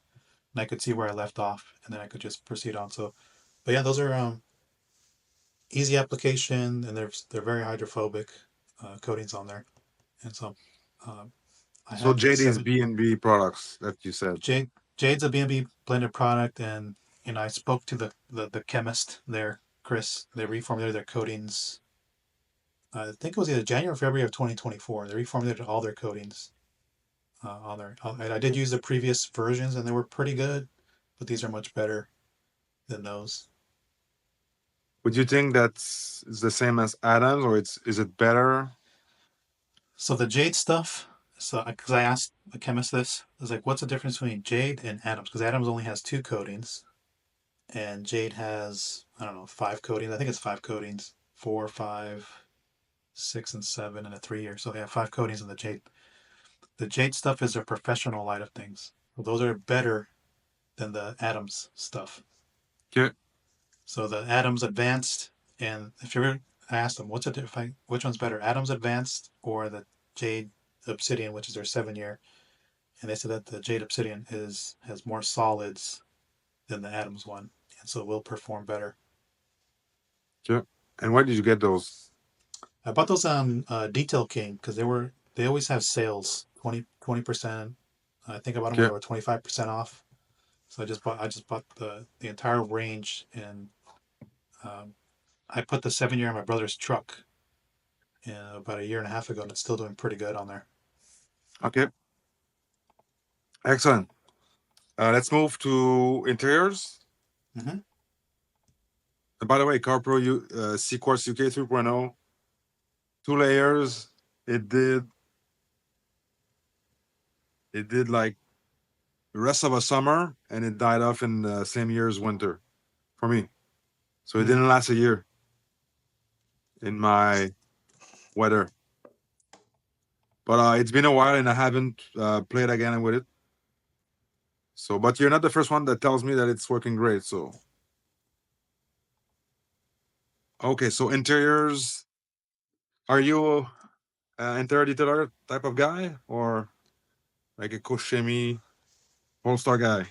And I could see where I left off, and then I could just proceed on. So, but yeah, those are easy application, and they're very hydrophobic coatings on there. And so um, I So have the jade is seven B&B products that you said. Jade. Jade's a B&B blended product, and I spoke to the chemist there, Chris. They reformulated their coatings. I think it was either January or February of 2024. They reformulated all their coatings on there. And I did use the previous versions, and they were pretty good, but these are much better than those. Would you think that's the same as Adams, or is it better? So the Jade stuff. So because I asked the chemist this, I was like, "What's the difference between Jade and Adams?" Because Adams only has two coatings, and Jade has I don't know 5 coatings. I think it's 5 coatings, 4, 5, 6, and 7, and a 3 year. So they have 5 coatings in the Jade. The Jade stuff is a professional light of things. So those are better than the Adams stuff. Okay. So the Adams Advanced, and if you ever ask them, which one's better, Adams Advanced or the Jade Obsidian, which is their 7 year, and they said that the Jade Obsidian has more solids than the Adams one, and so it will perform better. Okay. And where did you get those? I bought those on Detail King because they always have sales 20%. I think I bought them when Okay. they were 25% off. So I just bought the entire range, and um, I put the 7 year on my brother's truck about a year and a half ago, and it's still doing pretty good on there. Okay. Excellent. Let's move to interiors. Mm-hmm. And by the way, CarPro C-Quartz UK 3.0, 2 layers. It did like the rest of a summer, and it died off in the same year as winter for me. So it Mm. didn't last a year in my weather. But it's been a while, and I haven't played again with it. So, but you're not the first one that tells me that it's working great. So, okay. So interiors, are you interior detailer type of guy or like a Koshemi All-Star guy?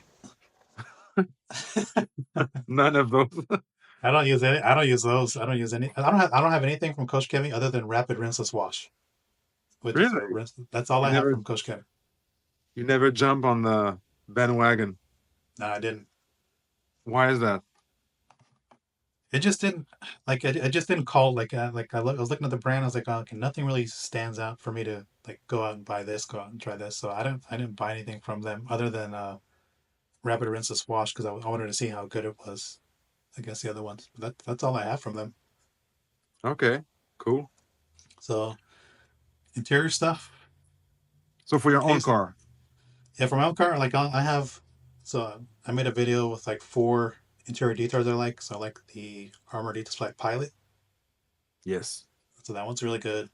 None of those. I don't use any. I don't use those. I don't use any. I don't have anything from Coach Kevin other than rapid rinseless wash, which is a Really? rinse. That's all You I have never from Coach Kevin. you never jump on the bandwagon. No, I didn't. Why is that? It just didn't like. I just didn't call I was looking at the brand. I was like, oh, okay, nothing really stands out for me to like go out and buy this, go out and try this. So I didn't buy anything from them other than rapid rinseless wash because I wanted to see how good it was against the other ones. But that's all I have from them. Okay, cool. So interior stuff. So for your own Taste. car, Yeah, for my own car, like I have. So I made a video with like 4 interior details I like. So I like the Armor Detail Pilot. yes. So that one's really good.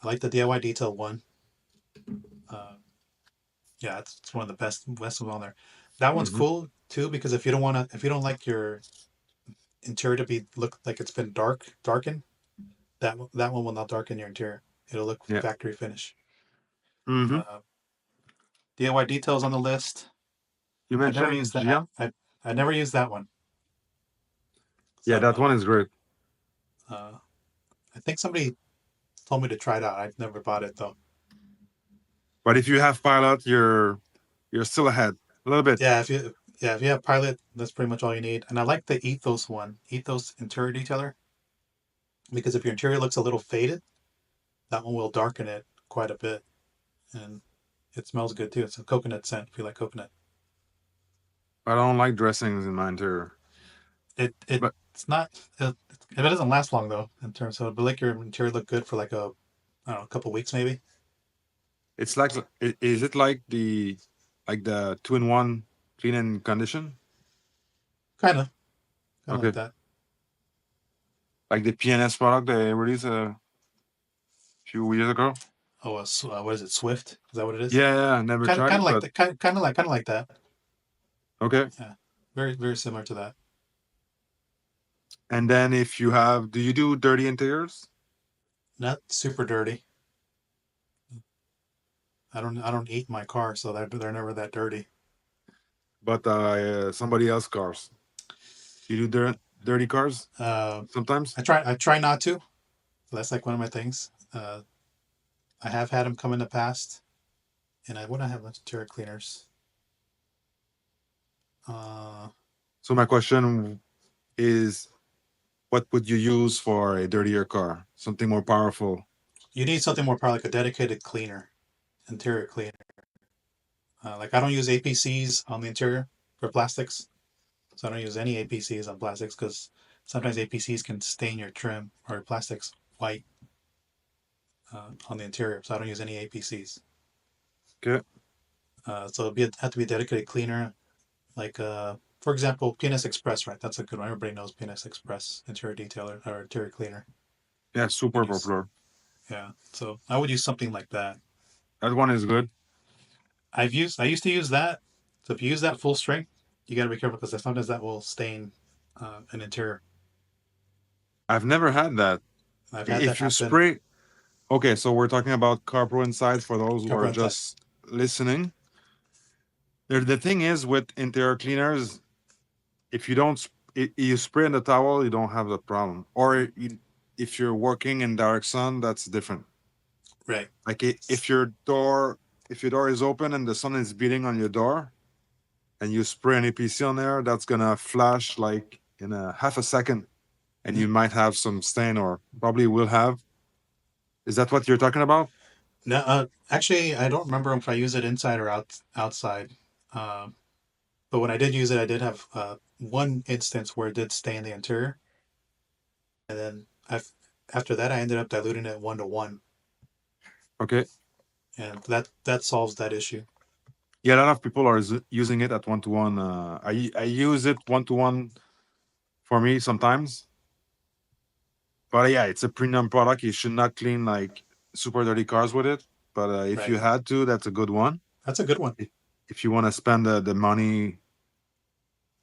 I like the DIY detail one. Uh, yeah, it's one of the best ones on there. That one's Hmm. cool too because if you don't like your interior to be look like it's been darkened, that one will not darken your interior. It'll look Yeah. factory finish. Hmm. Uh, DIY details on the list. You I never mentioned used that. Gian. I never used that one. Yeah, So that one is great. uh, I think somebody told me to try it out. I've never bought it though. But if you have pilot, you're still ahead a little bit. If you have Pilot, that's pretty much all you need. And I like the Ethos one, Ethos interior detailer, because if your interior looks a little faded, that one will darken it quite a bit, and it smells good too. It's a coconut scent if you like coconut. I don't like dressings in my interior. But It's not it doesn't last long though in terms of but like your interior look good for like I don't know a couple weeks maybe. it's like, is it like the two-in-one clean and condition? Kind of like Okay. that. Like the PNS product they released a few years ago. Oh, what is it? Swift? Is that what it is? Yeah, yeah, I never tried Kind it, of like but that. Kind of like that. okay. Yeah, very similar to that. And then if you have, do you do dirty interiors? Not super dirty. I don't eat my car, so they're never that dirty. But somebody else cars. You do dirty cars Uh, sometimes? I try not to. That's like one of my things. I have had them come in the past, and I wouldn't have interior cleaners. Uh, So my question is, what would you use for a dirtier car? Something more powerful. you need something more powerful, like a dedicated cleaner, interior cleaner. Like I don't use APCs on the interior for plastics, so I don't use any APCs on plastics because sometimes APCs can stain your trim or your plastics white on the interior. So I don't use any APCs. Okay. So have to be a dedicated cleaner, like for example, PNS Express, right? That's a good one. Everybody knows PNS Express interior detailer or interior cleaner. Yeah, You can super use, popular. yeah. So I would use something like that. That one is good. I used to use that. So if you use that full strength, you got to be careful because sometimes that will stain an interior. I've never had that. I've had that If you happen. spray, okay, so we're talking about CarPro Inside for those who are Carpro inside, just listening. The thing is with interior cleaners, if you don't, you spray in the towel, you don't have the problem. Or if you're working in direct sun, that's different. right? Like if your door is open and the sun is beating on your door, and you spray an APC on there, that's gonna flash like in a half a second, and Mm-hmm. you might have some stain, or probably will have. Is that what you're talking about? No, actually, I don't remember if I use it inside or outside. Um, but when I did use it, I did have one instance where it did stain the interior, and then after that, I ended up diluting it 1 to 1, Okay. and that solves that issue. Yeah, a lot of people are using it at 1 to 1. I use it 1 to 1 for me sometimes, but yeah, it's a premium product. You should not clean like super dirty cars with it. But if Right. you had to, that's a good one. That's a good one. if you want to spend the money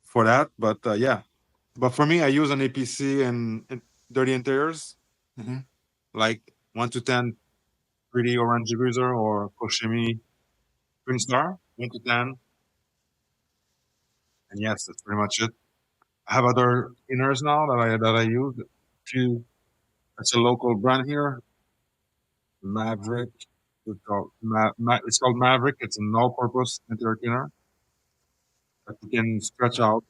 for that. But yeah, but for me, I use an APC and dirty interiors Mm-hmm. like 1 to 10 pretty orange diffuser or Koshimi Twin Star 1 to 10, and yes, that's pretty much it. I have other inners now that I use. Few, it's a local brand here, Maverick. It's called Maverick. It's an all-purpose interior cleaner that you can stretch out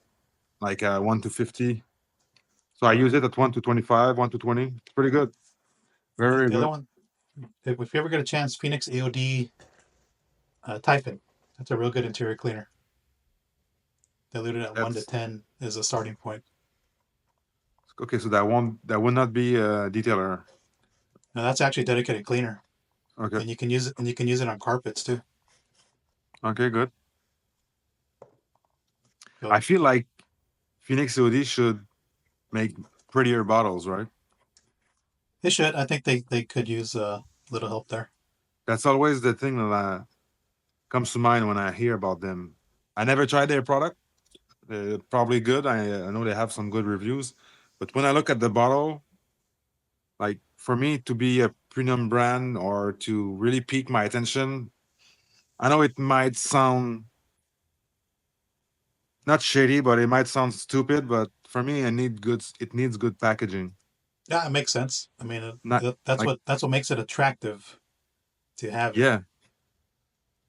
like 1 to 50. So I use it at 1 to 25, 1 to 20. It's pretty good. Very The other good. one, if you ever get a chance, Phoenix AOD Typhon. That's a real good interior cleaner. Diluted at 1 to 10 is a starting point. Okay. So that would not be a detailer. Now that's actually a dedicated cleaner, Okay. and you can use it. And you can use it on carpets too. Okay. Good. So I feel like Phoenix COD should make prettier bottles, right? they should. I think they could use a little help there. That's always the thing that comes to mind when I hear about them. I never tried their product. Probably good. I know they have some good reviews, but when I look at the bottle, like for me to be a premium brand or to really pique my attention, I know it might sound not shady, but it might sound stupid. But for me, it needs good packaging. Yeah, it makes sense. I mean, Not like that's what makes it attractive to have it. yeah,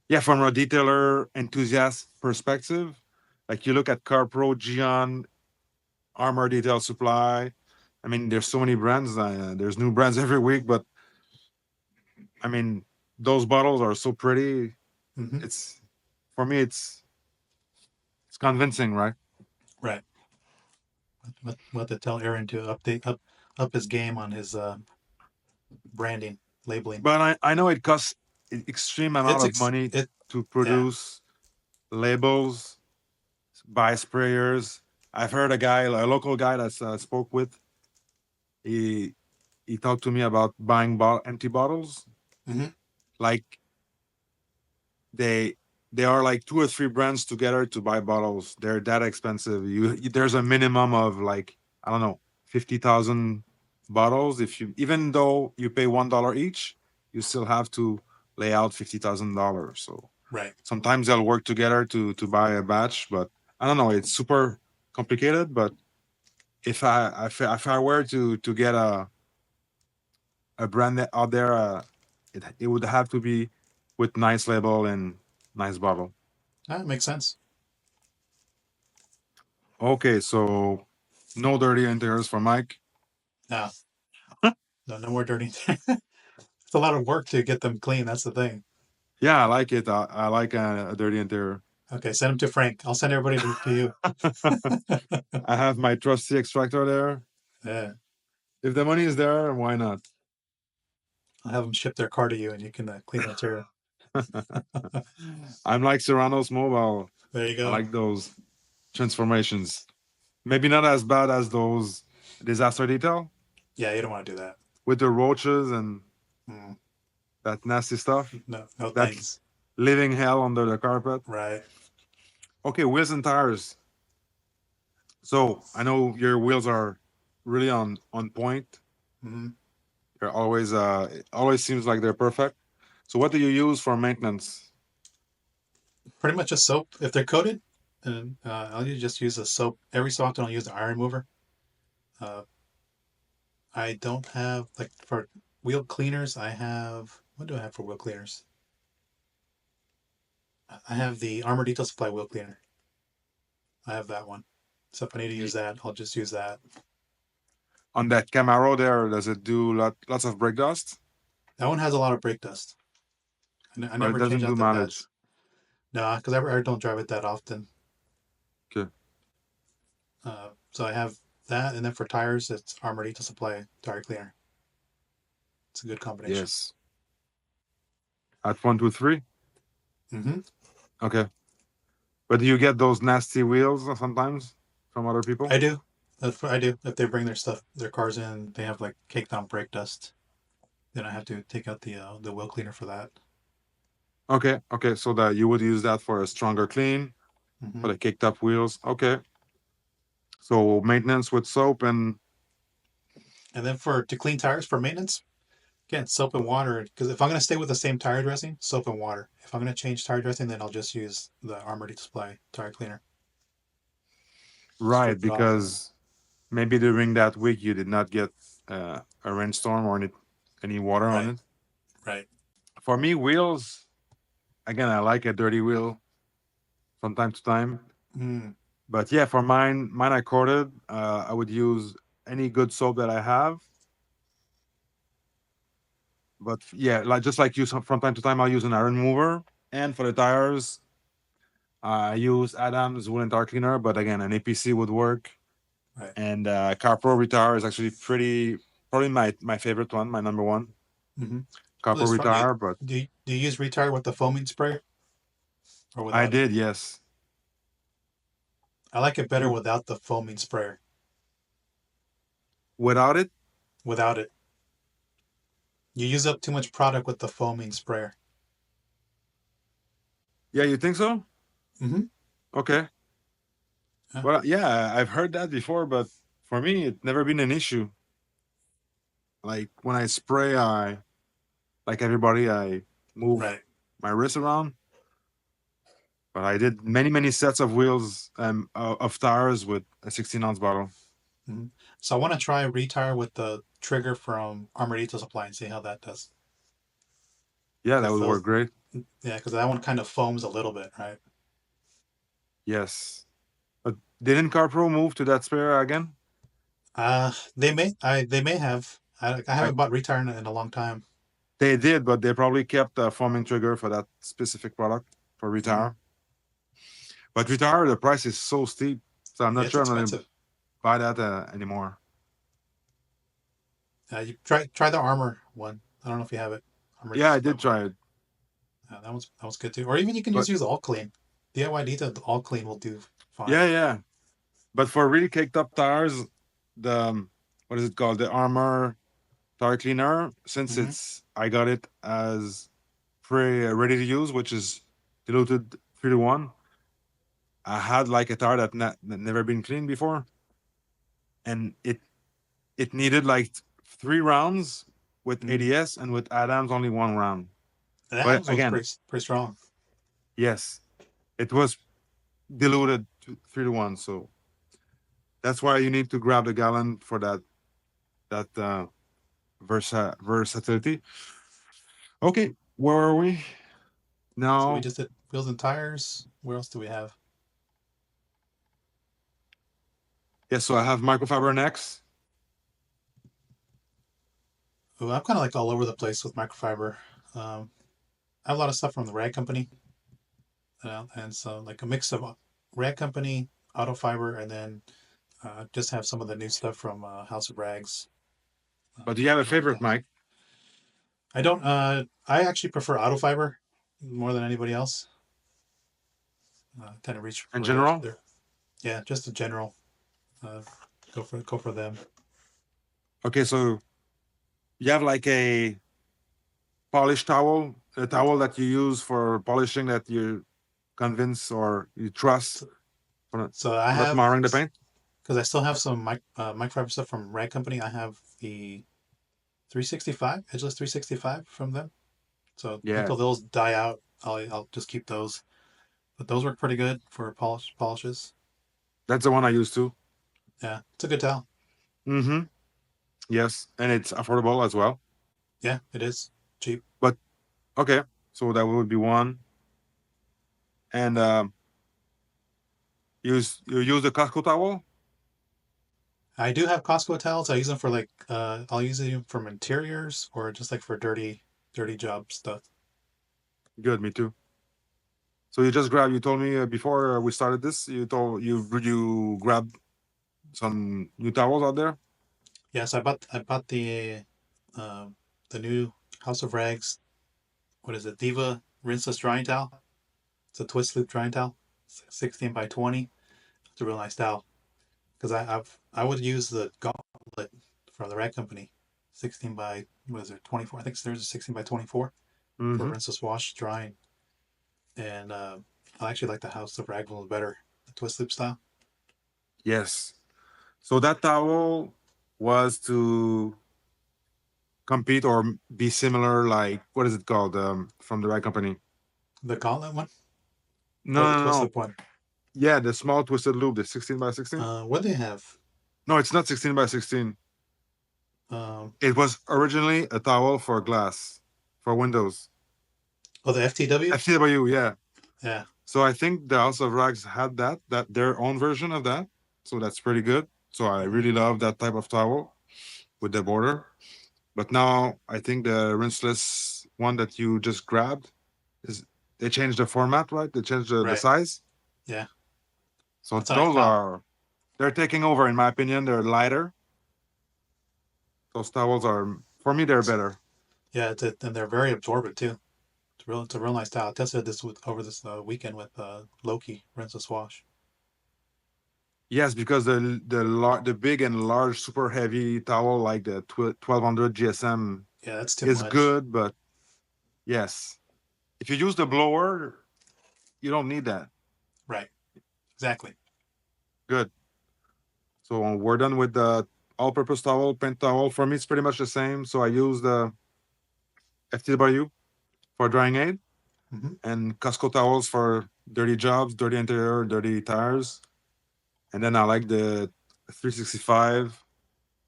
yeah. From a detailer enthusiast perspective, like you look at CarPro, Gion, Armor Detail Supply. I mean, there's so many brands. There's new brands every week, but I mean, those bottles are so pretty. Mm-hmm. It's for me, it's convincing, right? Right. We'll have to tell Aaron to up his game on his branding labeling. But I know it costs extreme amount It's of money it to yeah. produce labels, buy sprayers. I've heard a local guy that's spoke with. He he talked to me about buying empty bottles. Mm-hmm. Like they they are like 2 or 3 brands together to buy bottles. They're that expensive. There's a minimum of like I don't know 50,000 bottles. If you even though you pay $1 each, you still have to lay out $50,000. So Right. sometimes they'll work together to buy a batch, but I don't know. It's super complicated. But if I were to get a brand out there, it would have to be with nice label and nice bottle. That makes sense. Okay, so no dirty interiors for Mike. No, no more dirty. It's a lot of work to get them clean. That's the thing. Yeah, I like it. I like a dirty interior. Okay, send them to Frank. I'll send everybody to you. I have my trusty extractor there. Yeah, If the money is there, why not? I'll have them ship their car to you, and you can clean the interior. I'm like Serrano's Mobile. There you I go. like those transformations. Maybe not as bad as those disaster detail Yeah, you don't want to do that. with the roaches and Mm, that nasty stuff. no, no That thanks. living hell under the carpet. Right. Okay, wheels and tires. So I know your wheels are really on point. Hmm. They're always it always seems like they're perfect. So what do you use for maintenance? Pretty much just soap. If they're coated, and I'll just use a soap. Every so often, I'll use the iron mover. Uh, I don't have like for wheel cleaners. I have what do I have for wheel cleaners? I have the Armor Detail Supply wheel cleaner. I have that one. So if I need to use Y- that, I'll just use that. On that Camaro there, does it do lots of brake dust? That one has a lot of brake dust. I But it never change doesn't out do the mileage. pads. No, because I don't drive it that often. Okay. So I have that, and then for tires, it's Armor Detail Supply tire cleaner. It's a good combination. Yes. At 1, 2, 3? Mm-hmm. Okay. But do you get those nasty wheels sometimes from other people? I do. That's what I do. If they bring their stuff, their cars in, they have like caked on brake dust. Then I have to take out the wheel cleaner for that. Okay, okay. So that you would use that for a stronger clean Hmm. for the kicked up wheels. Okay. So maintenance with soap and And then to clean tires for maintenance, again, soap and water. Because if I'm going to stay with the same tire dressing, soap and water. If I'm going to change tire dressing, then I'll just use the Armor Display tire cleaner. right, Strip it off. because maybe during that week you did not get a rainstorm or any water on Right, it. right. For me, wheels, again, I like a dirty wheel from time to time. Mm, But yeah, for mine I coated. I would use any good soap that I have. But yeah, like just like you, from time to time I'll use an iron mover. And for the tires, I use Adam's woolen tire cleaner. But again, an APC would work. right. And CarPro Retire is actually probably my favorite one, my number one. Mm-hmm. Really CarPro strong. Retire, but Do you use retire with the foaming spray or I without it? did, yes. I like it better without the foaming sprayer. Without it, Without it, you use up too much product with the foaming sprayer. yeah, you think so? Mm-hmm. Okay. Yeah. Well, yeah, I've heard that before, but for me, it's never been an issue. Like when I spray, like everybody, I move Right. my wrist around. But I did many sets of wheels of tires with a 16-ounce bottle. Mm-hmm. So I want to try retire with the trigger from Armorito Supply and see how that does. Yeah, that Because would work those, great. yeah, because that one kind of foams a little bit, right? Yes. But didn't CarPro move to that spare again? They may have. I I haven't bought retire in a long time. They did, but they probably kept the foaming trigger for that specific product for Mm-hmm. Retire. But Retire, the price is so steep, so I'm Yeah, not it's sure I'm gonna expensive. buy that anymore. You try the armor one. I don't know if you have it. Armor Yeah, I Display did one. try it, That was good too. Or even you can but just use all clean. DIY detail all clean will do fine. yeah. But for really caked up tires, the what is it called? The Armor tire cleaner. Since Mm-hmm. I got it as pre ready to use, which is diluted 3 to 1. I had like a tire that never been cleaned before, and it needed like 3 rounds with Mm-hmm. ADS, and with Adams only 1 round. That But was again, pretty strong. yes, it was diluted to 3 to 1. So that's why you need to grab the gallon for that versatility. Okay, where are we So we now? just did wheels and tires. Where else do we have? Yeah, so I have microfiber next. Oh, I'm kind of like all over the place with microfiber. I have a lot of stuff from the Rag Company, and so like a mix of Rag Company, Auto Fiber, and then just have some of the new stuff from House of Rags. But do you have a Like favorite, Mike? I don't. I actually prefer Auto Fiber more than anybody else. Tend to reach In for general? their yeah, just a general. Uh, go for them. Okay, so you have like a polish towel, a towel that you use for polishing that you convince or you trust So, for so I not have marring the paint. because I still have some microfiber stuff from Rag Company. I have the 365 edgeless 365 from them. So Yeah, until those die out, I'll just keep those. But those work pretty good for polishes. that's the one I use too. Yeah, it's a good towel. Mm-hmm. Yes, and it's affordable as well. Yeah, it is cheap. But okay, so that would be one. And you use the Costco towel. I do have Costco towels. I use them for like I'll use them for interiors or just like for dirty job stuff. Good, me too. So you just grab. You told me before we started this. You grabbed some new towels out there. Yes, I bought uh, the new House of Rags. What is it? Diva rinseless drying towel. It's a twist loop drying towel. It's 16 by 20. It's a real nice towel because I would use the gauntlet from the Rag Company, 16 by what is it 24? I think there's a 16 by 24 for Mm-hmm. rinseless wash drying. and I actually like the House of Rag one better, the twist loop style. Yes. So that towel was to compete or be similar, like what is it called? From the right company. The Gauntlet one No, or the no, twist no. loop one. Yeah, the small twisted loop, the 16 by 16. What do they have? No, it's not 16 by 16. Um, It was originally a towel for glass, for windows. oh, the FTW. FTW, yeah. Yeah. So I think the House of Rags had that their own version of that. So that's pretty good. So I Mhm. really love that type of towel with the border. But now I think the rinseless one that you just grabbed is they changed the format, right? They changed the Right. size. Yeah. So That's what I found. they're taking over in my opinion. They're lighter. Those towels are for me they're better. Yeah, and they're very absorbent too. It's a real nice style. I tested this over this weekend with Loki rinseless wash. Yes, because the big and large super heavy towel like the 1200 GSM Yeah, that's too is much. good, but yes, if you use the blower, you don't need that. Right. Exactly. Good. So we're done with the all-purpose towel, paint towel. For me, it's pretty much the same. So I use the FTW for drying aid Hmm. and Costco towels for dirty jobs, dirty interior, dirty tires. And then I like the 365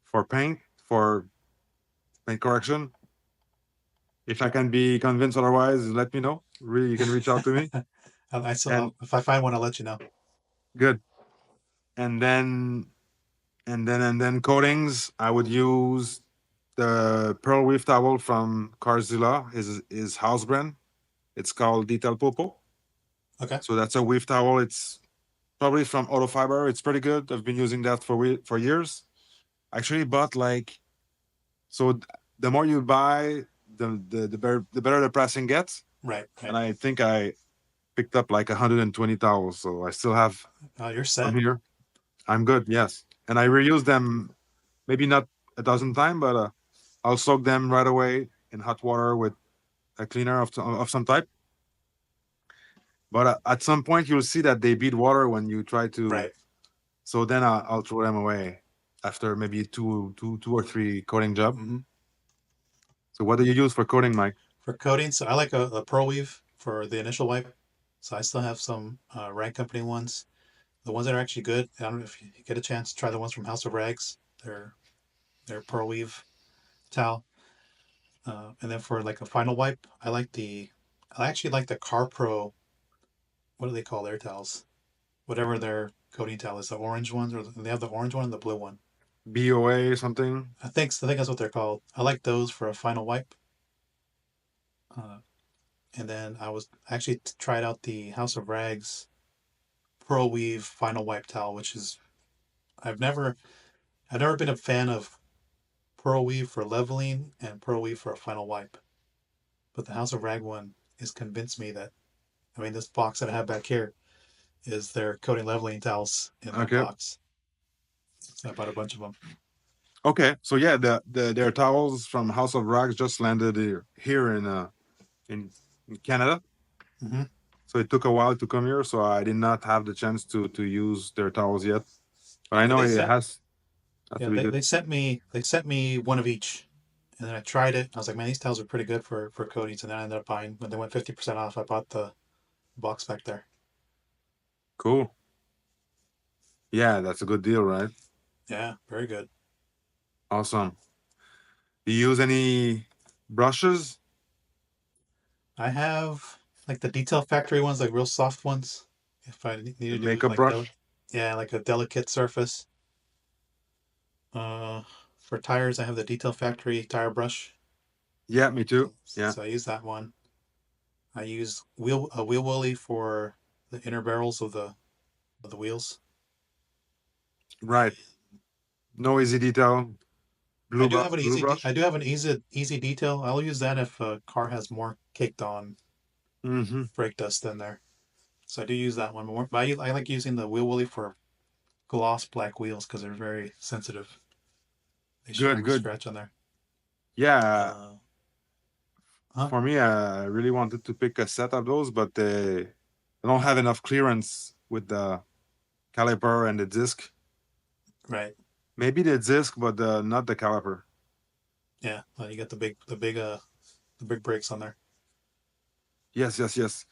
for paint, for paint correction. If I can be convinced otherwise, let me know. Really, you can reach out to me. I still, And if I find one, I'll let you know. good. And then and then coatings, I would use the Pearl Weave towel from Carzilla, his house brand. It's called Detail Popo. Okay. So that's a weave towel. It's probably from Auto Fiber. It's pretty good. I've been using that for years. I actually bought like so the more you buy, the better the pricing gets. Right. And Right. I think I picked up like 120 towels. So I still have Oh, you're some set. here. I'm good, yes. And I reuse them maybe not a dozen times, but I'll soak them right away in hot water with a cleaner of some type. But at some point, you'll see that they beat water when you try to. Right. So then I'll throw them away after maybe two or three coating job. Hmm. So what do you use for coating, Mike? For coating, so I like a Pearl Weave for the initial wipe. So I still have some Rag Company ones. The ones that are actually good. I don't know if you get a chance to try the ones from House of Rags. They're Pearl Weave towel. And then for like a final wipe, I actually like the Car Pro. What do they call their towels? Whatever their coating towel is, the orange ones, or they have the orange one and the blue one. BOA something? I think that's what they're called. I like those for a final wipe. Uh, and then I was actually tried out the House of Rags Pearl Weave Final Wipe towel, which is I've never I've never been a fan of Pearl Weave for leveling and Pearl Weave for a final wipe. But the House of Rag one has convinced me that this box that I have back here is their coating leveling towels in that Okay. box. So I bought a bunch of them. Okay. So yeah, their towels from House of Rags just landed here in in Canada. Hmm. So it took a while to come here. So I did not have the chance to use their towels yet. But I Yeah, know they it sent has yeah to be good. they sent me one of each, and then I tried it. I was like, man, these towels are pretty good for coatings. And then I ended up buying when they went 50% off. I bought the box back there. Cool. Yeah, that's a good deal, right? Yeah, very good. Awesome. Do you use any brushes? I have like the Detail Factory ones, like real soft ones. If I need The to do makeup like brush? yeah, like a delicate surface. For tires, I have the Detail Factory tire brush, Yeah, me too. Yeah. so I use that one. I use wheel woolly for the inner barrels of the wheels. Right. No easy detail. Blue brush. I do have an easy detail. I'll use that if a car has more caked on Mm-hmm. brake dust in there. So I do use that one more. But I like using the wheel woolly for gloss black wheels because they're very sensitive. They should Good, never good. scratch on there. Yeah. Uh, Huh? For me, I really wanted to pick a set of those, but they don't have enough clearance with the caliper and the disc. Right. Maybe the disc, but not the caliper. Yeah. You got the big brakes on there. Yes, yes, yes.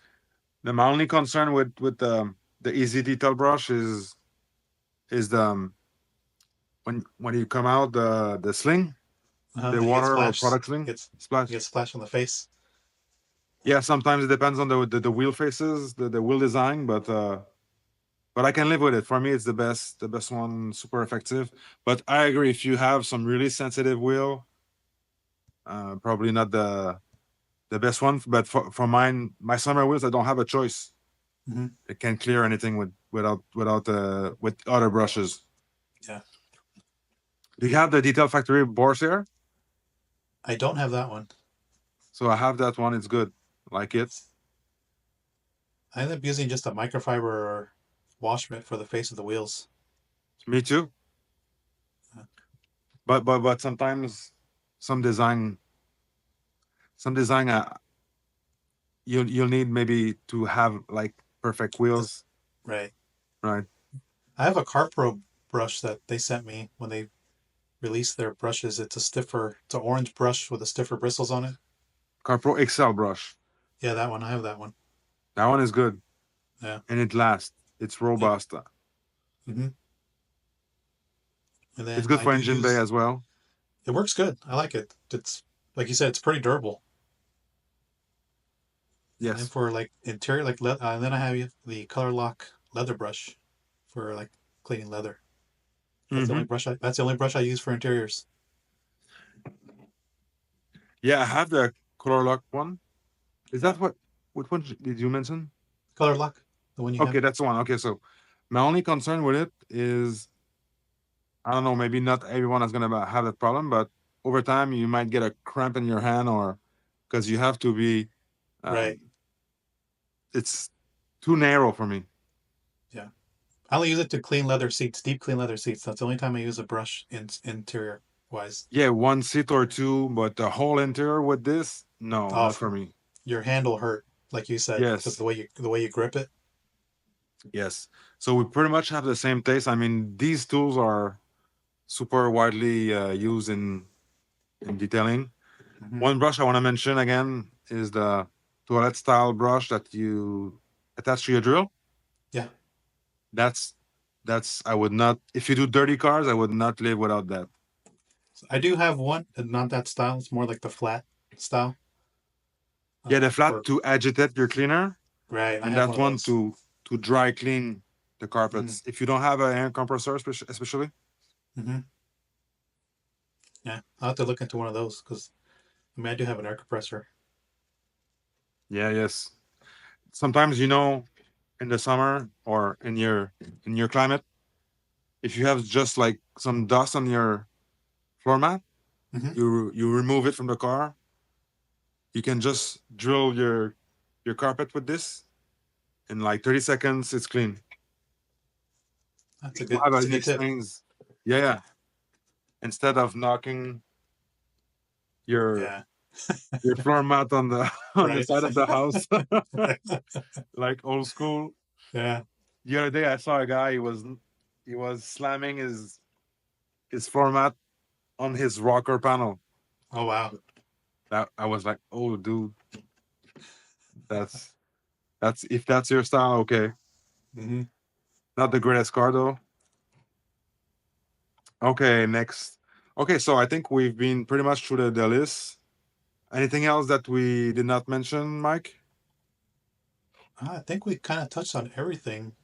My only concern with the easy detail brush is the when you come out the sling, the You get water or splashed. product sling Gets you splash. get splashed on the face. Yeah, sometimes it depends on the wheel faces, the wheel design, but I can live with it. For me, it's the best one, super effective. But I agree, if you have some really sensitive wheel, probably not the best one. But for mine, my summer wheels, I don't have a choice. Hmm. It can clear anything with other brushes. Yeah. Do you have the Detail Factory Borsier? I don't have that one. So I have that one. It's good. Like it. I end up using just a microfiber or wash mitt for the face of the wheels. Me too. Uh, But sometimes some design some design you'll need maybe to have like perfect wheels, Right. right? I have a CarPro brush that they sent me when they released their brushes. It's an orange brush with a stiffer bristles on it. CarPro XL brush. Yeah, that one. I have that one. That one is good Yeah. and it lasts. It's Yep. robust. Hmm. And It's then good I for do engine bay use. as well. It works good. I like it. It's like you said. It's pretty durable. And then Yes. for like interior, and then I have the Color Lock leather brush for like cleaning leather. That's the Hmm. only brush. That's the only brush I use for interiors. Yeah, I have the Color Lock one. Is Yeah, that what one did you mention? Color Lock, the one you have. Okay, that's the one. Okay, so my only concern with it is I don't know, maybe not everyone is gonna have that problem, but over time you might get a cramp in your hand or because you have to be Right. um, it's too narrow for me. Yeah. I only use it to clean leather seats, deep clean leather seats. That's the only time I use a brush interior wise. Yeah, one seat or two, but the whole interior with this, no, not Off for me. your hand will hurt, like you said, because Yes, the way you grip it. yes. So we pretty much have the same taste. I mean, these tools are super widely used in detailing. Hmm. One brush I want to mention again is the toilet style brush that you attach to your drill. Yeah. That's that's I would not if you do dirty cars, I would not live without that. So I do have one, and not that style. It's more like the flat style. Yeah, the flat For to agitate your cleaner, right. I and have one that of one those. to dry clean the Hmm. carpets. If you don't have an air compressor, especially, Hmm. Yeah, I'll have to look into one of those because I do have an air compressor. yeah, yes. Sometimes in the summer or in your climate, if you have just like some dust on your floor mat, Hmm. you remove it from the car. You can just drill your carpet with this in like 30 seconds. It's clean. That's You a don't good. have That's a any good tip. stains. Yeah, yeah. Instead of knocking your Yeah. your floor mat on the on the Right. side of the house, like old school. Yeah. The other day, I saw a guy. He was slamming his floor mat on his rocker panel. Oh wow. That I was like, oh, dude, that's that's if that's your style, okay. Hmm. Not the greatest car though. Okay, next. Okay, so I think we've been pretty much through the list. Anything else that we did not mention, Mike? I think we kind of touched on everything.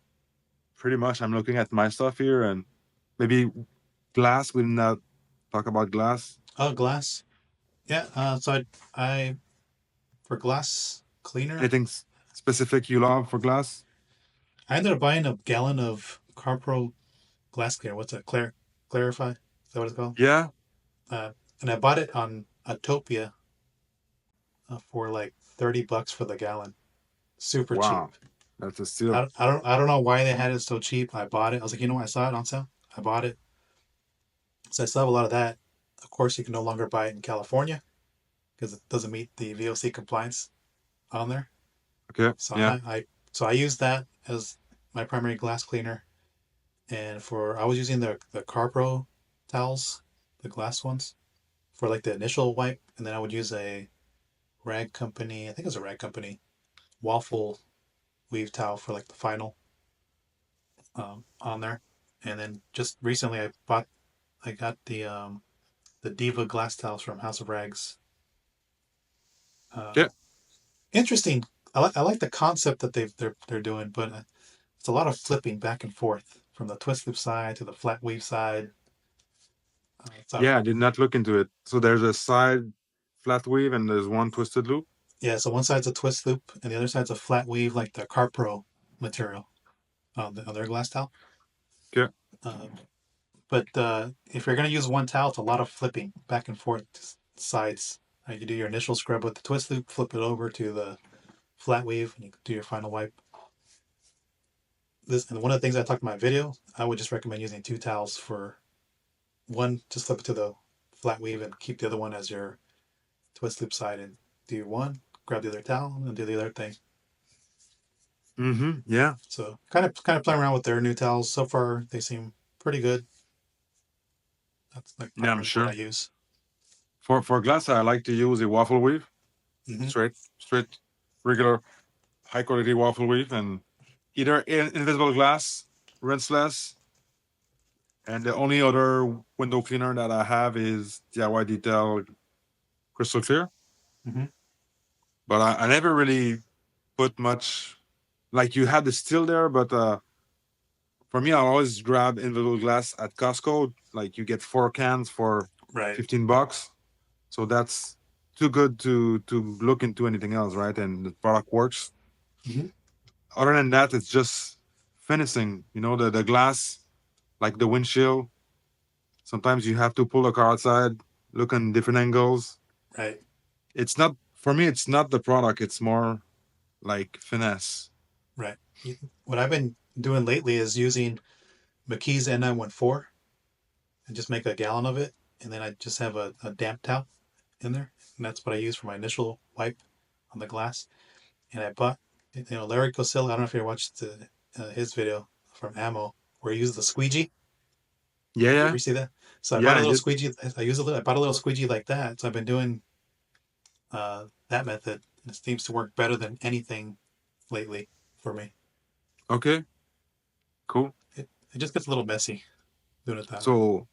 Pretty much. I'm looking at my stuff here, and maybe glass. We did not talk about glass. Oh, glass. Yeah. So I for glass cleaner, Anything specific you love for glass? I ended up buying a gallon of CarPro glass cleaner. What's that? Clarify. Is that what it's called? Yeah. Uh, and I bought it on Atopia for like $30 for the gallon. Super cheap. Wow, that's a steal. I don't know why they had it so cheap. I bought it. I was like, you know what? I saw it on sale. I bought it. So I still have a lot of that. Of course, you can no longer buy it in California. because it doesn't meet the VOC compliance on there. Okay. So Yeah. I use that as my primary glass cleaner. And I was using the CarPro towels, the glass ones, for like the initial wipe, and then I would use a rag company. I think it was a rag company waffle weave towel for like the final on there. And then just recently I got the Diva glass towels from House of Rags. Okay. Interesting. I like the concept that they're doing, but it's a lot of flipping back and forth from the twist loop side to the flat weave side. So Yeah, I did not look into it. So there's a side flat weave and there's one twisted loop. yeah, so one side's a twist loop and the other side's a flat weave, like the CarPro material on their glass towel. Okay. Uh, but if you're gonna use one towel, it's a lot of flipping back and forth sides. You do your initial scrub with the twist loop, flip it over to the flat weave, and you do your final wipe. And one of the things I talked in my video, I would just recommend using two towels for one. Just flip it to the flat weave and keep the other one as your twist loop side, and do one, grab the other towel, and do the other thing. Mm-hmm. Yeah. So kind of playing around with their new towels. So far, they seem pretty good. That's like Yeah, I'm primarily what I sure. use. For glass, I like to use a waffle weave, Mm-hmm. straight, regular, high quality waffle weave, and either invisible glass, rinseless, and the only other window cleaner that I have is DIY Detail Crystal Clear. Mm-hmm. But I never really put much. Like you had the steel there, but for me, I always grab invisible glass at Costco. Like you get 4 cans for Right. $15. So that's too good to look into anything else, right? And the product works. Mm-hmm. Other than that, it's just finishing. You know, the glass, like the windshield. Sometimes you have to pull the car outside, look in different angles. Right. It's not for me. It's not the product. It's more like finesse. Right. What I've been doing lately is using McKee's N914 and just make a gallon of it, and then I just have a damp towel in there, and that's what I use for my initial wipe on the glass. And I bought, Larry Cosell. I don't know if you ever watched his video from Ammo where he used the squeegee. Yeah, You yeah, ever see that? So I bought yeah. a I little did. squeegee. I bought a little squeegee like that. So I've been doing that method. And it seems to work better than anything lately for me. Okay, cool. It just gets a little messy doing it that way. So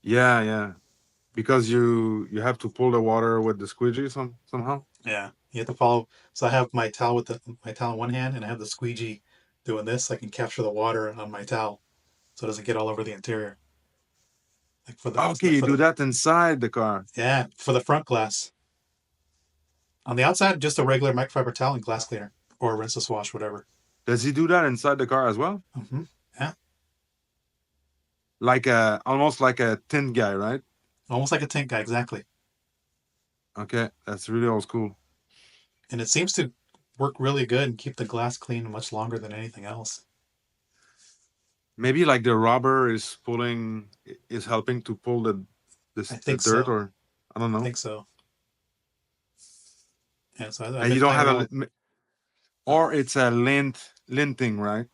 yeah, yeah. Because you have to pull the water with the squeegee somehow. Yeah, you have to follow. So I have my towel with my towel in one hand, and I have the squeegee doing this. I can capture the water on my towel, so it doesn't get all over the interior. Like Okay, you do that inside the car. for the front glass. On the outside, just a regular microfiber towel and glass cleaner or rinseless wash, whatever. Does he do that inside the car as well? Mm-hmm. Yeah, Like almost like a tin guy, right? almost like a tank guy, exactly. Okay, that's really old school. And it seems to work really good and keep the glass clean much longer than anything else. Maybe like the rubber is helping to pull I the think dirt, so. or I don't I know. think so. And so I've And you been don't playing have around with. or it's a linting, right?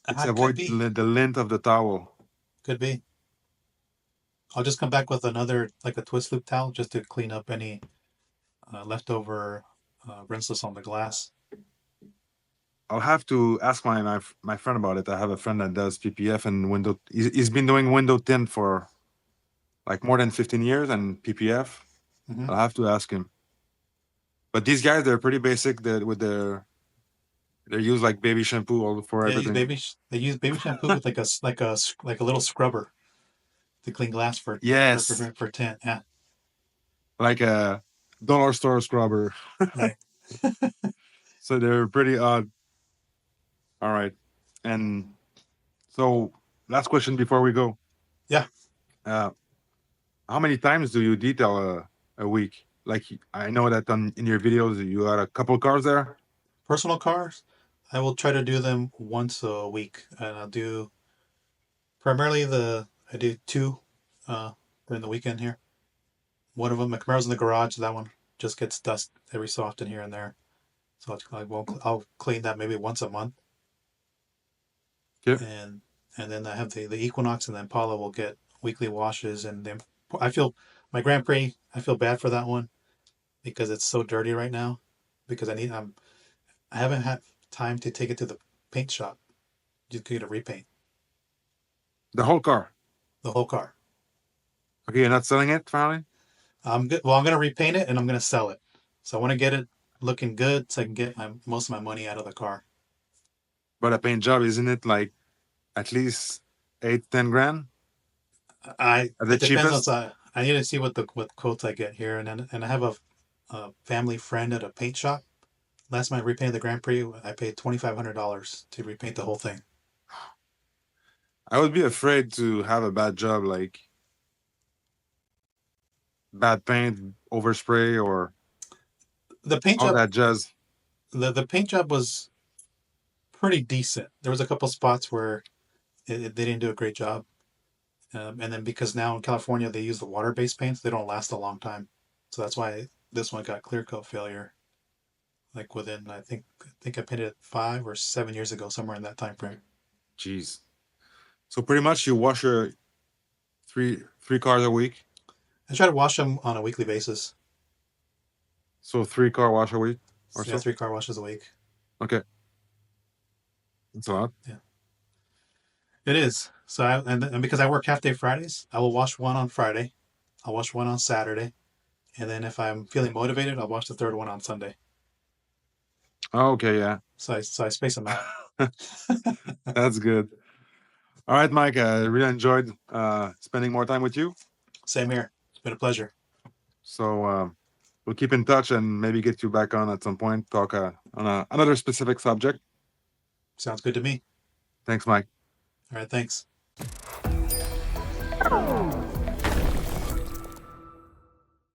It's Could avoid be, the lint of the towel. could be. I'll just come back with another like a twist loop towel just to clean up any leftover rinseless on the glass. I'll have to ask my friend about it. I have a friend that does PPF and window. He's been doing window tint for like more than 15 years and PPF. Mm-hmm. I'll have to ask him. But these guys, they're pretty basic. That with they use like baby shampoo all for Yeah, everything. they use baby shampoo with like a little scrubber to clean glass Yes, for tint. Yeah, like a dollar store scrubber. right. So they're pretty odd. All right, and so last question before we go. Yeah, Uh, how many times do you detail a week? Like I know that in your videos you got a couple cars there. personal cars. I will try to do them once a week, and I'll do primarily I do two during the weekend here. one of them, the Camaro's in the garage. That one just gets dust every so often here and there. So I'll clean that maybe once a month. Okay. And then I have the Equinox, and then Paula will get weekly washes. And then I feel my Grand Prix. I feel bad for that one because it's so dirty right now. Because I haven't had time to take it to the paint shop to get a repaint The whole car. the whole car. Okay, you're not selling it finally? I'm good. Well, I'm gonna repaint it and I'm gonna sell it. So I want to get it looking good so I can get most of my money out of the car. But a paint job, isn't it like at least 8-10 grand? I At the It depends on cheapest? size. I need to see what quotes I get here, and I have a family friend at a paint shop. Last time I repainted the Grand Prix, I paid $2,500 to repaint the whole thing. I would be afraid to have a bad job, like bad paint, overspray, or The paint all job, that jazz. the paint job was pretty decent. There was a couple spots where they didn't do a great job, and then because now in California they use the water-based paints, they don't last a long time, so that's why this one got clear coat failure. Like within, I think I painted it 5 or 7 years ago, somewhere in that time frame. Jeez. So pretty much you wash your three cars a week. I try to wash them on a weekly basis. So 3-car wash a week or Yeah, so. 3 car washes a week. Okay. That's a lot. Yeah, it is. So and because I work half day Fridays, I will wash one on Friday. I'll wash one on Saturday, and then if I'm feeling motivated, I'll wash the third one on Sunday. Oh, okay, yeah. So I space them out. That's good. All right, Mike. I really enjoyed spending more time with you. Same here. It's been a pleasure. So we'll keep in touch and maybe get you back on at some point, talk on another specific subject. Sounds good to me. Thanks, Mike. All right, thanks.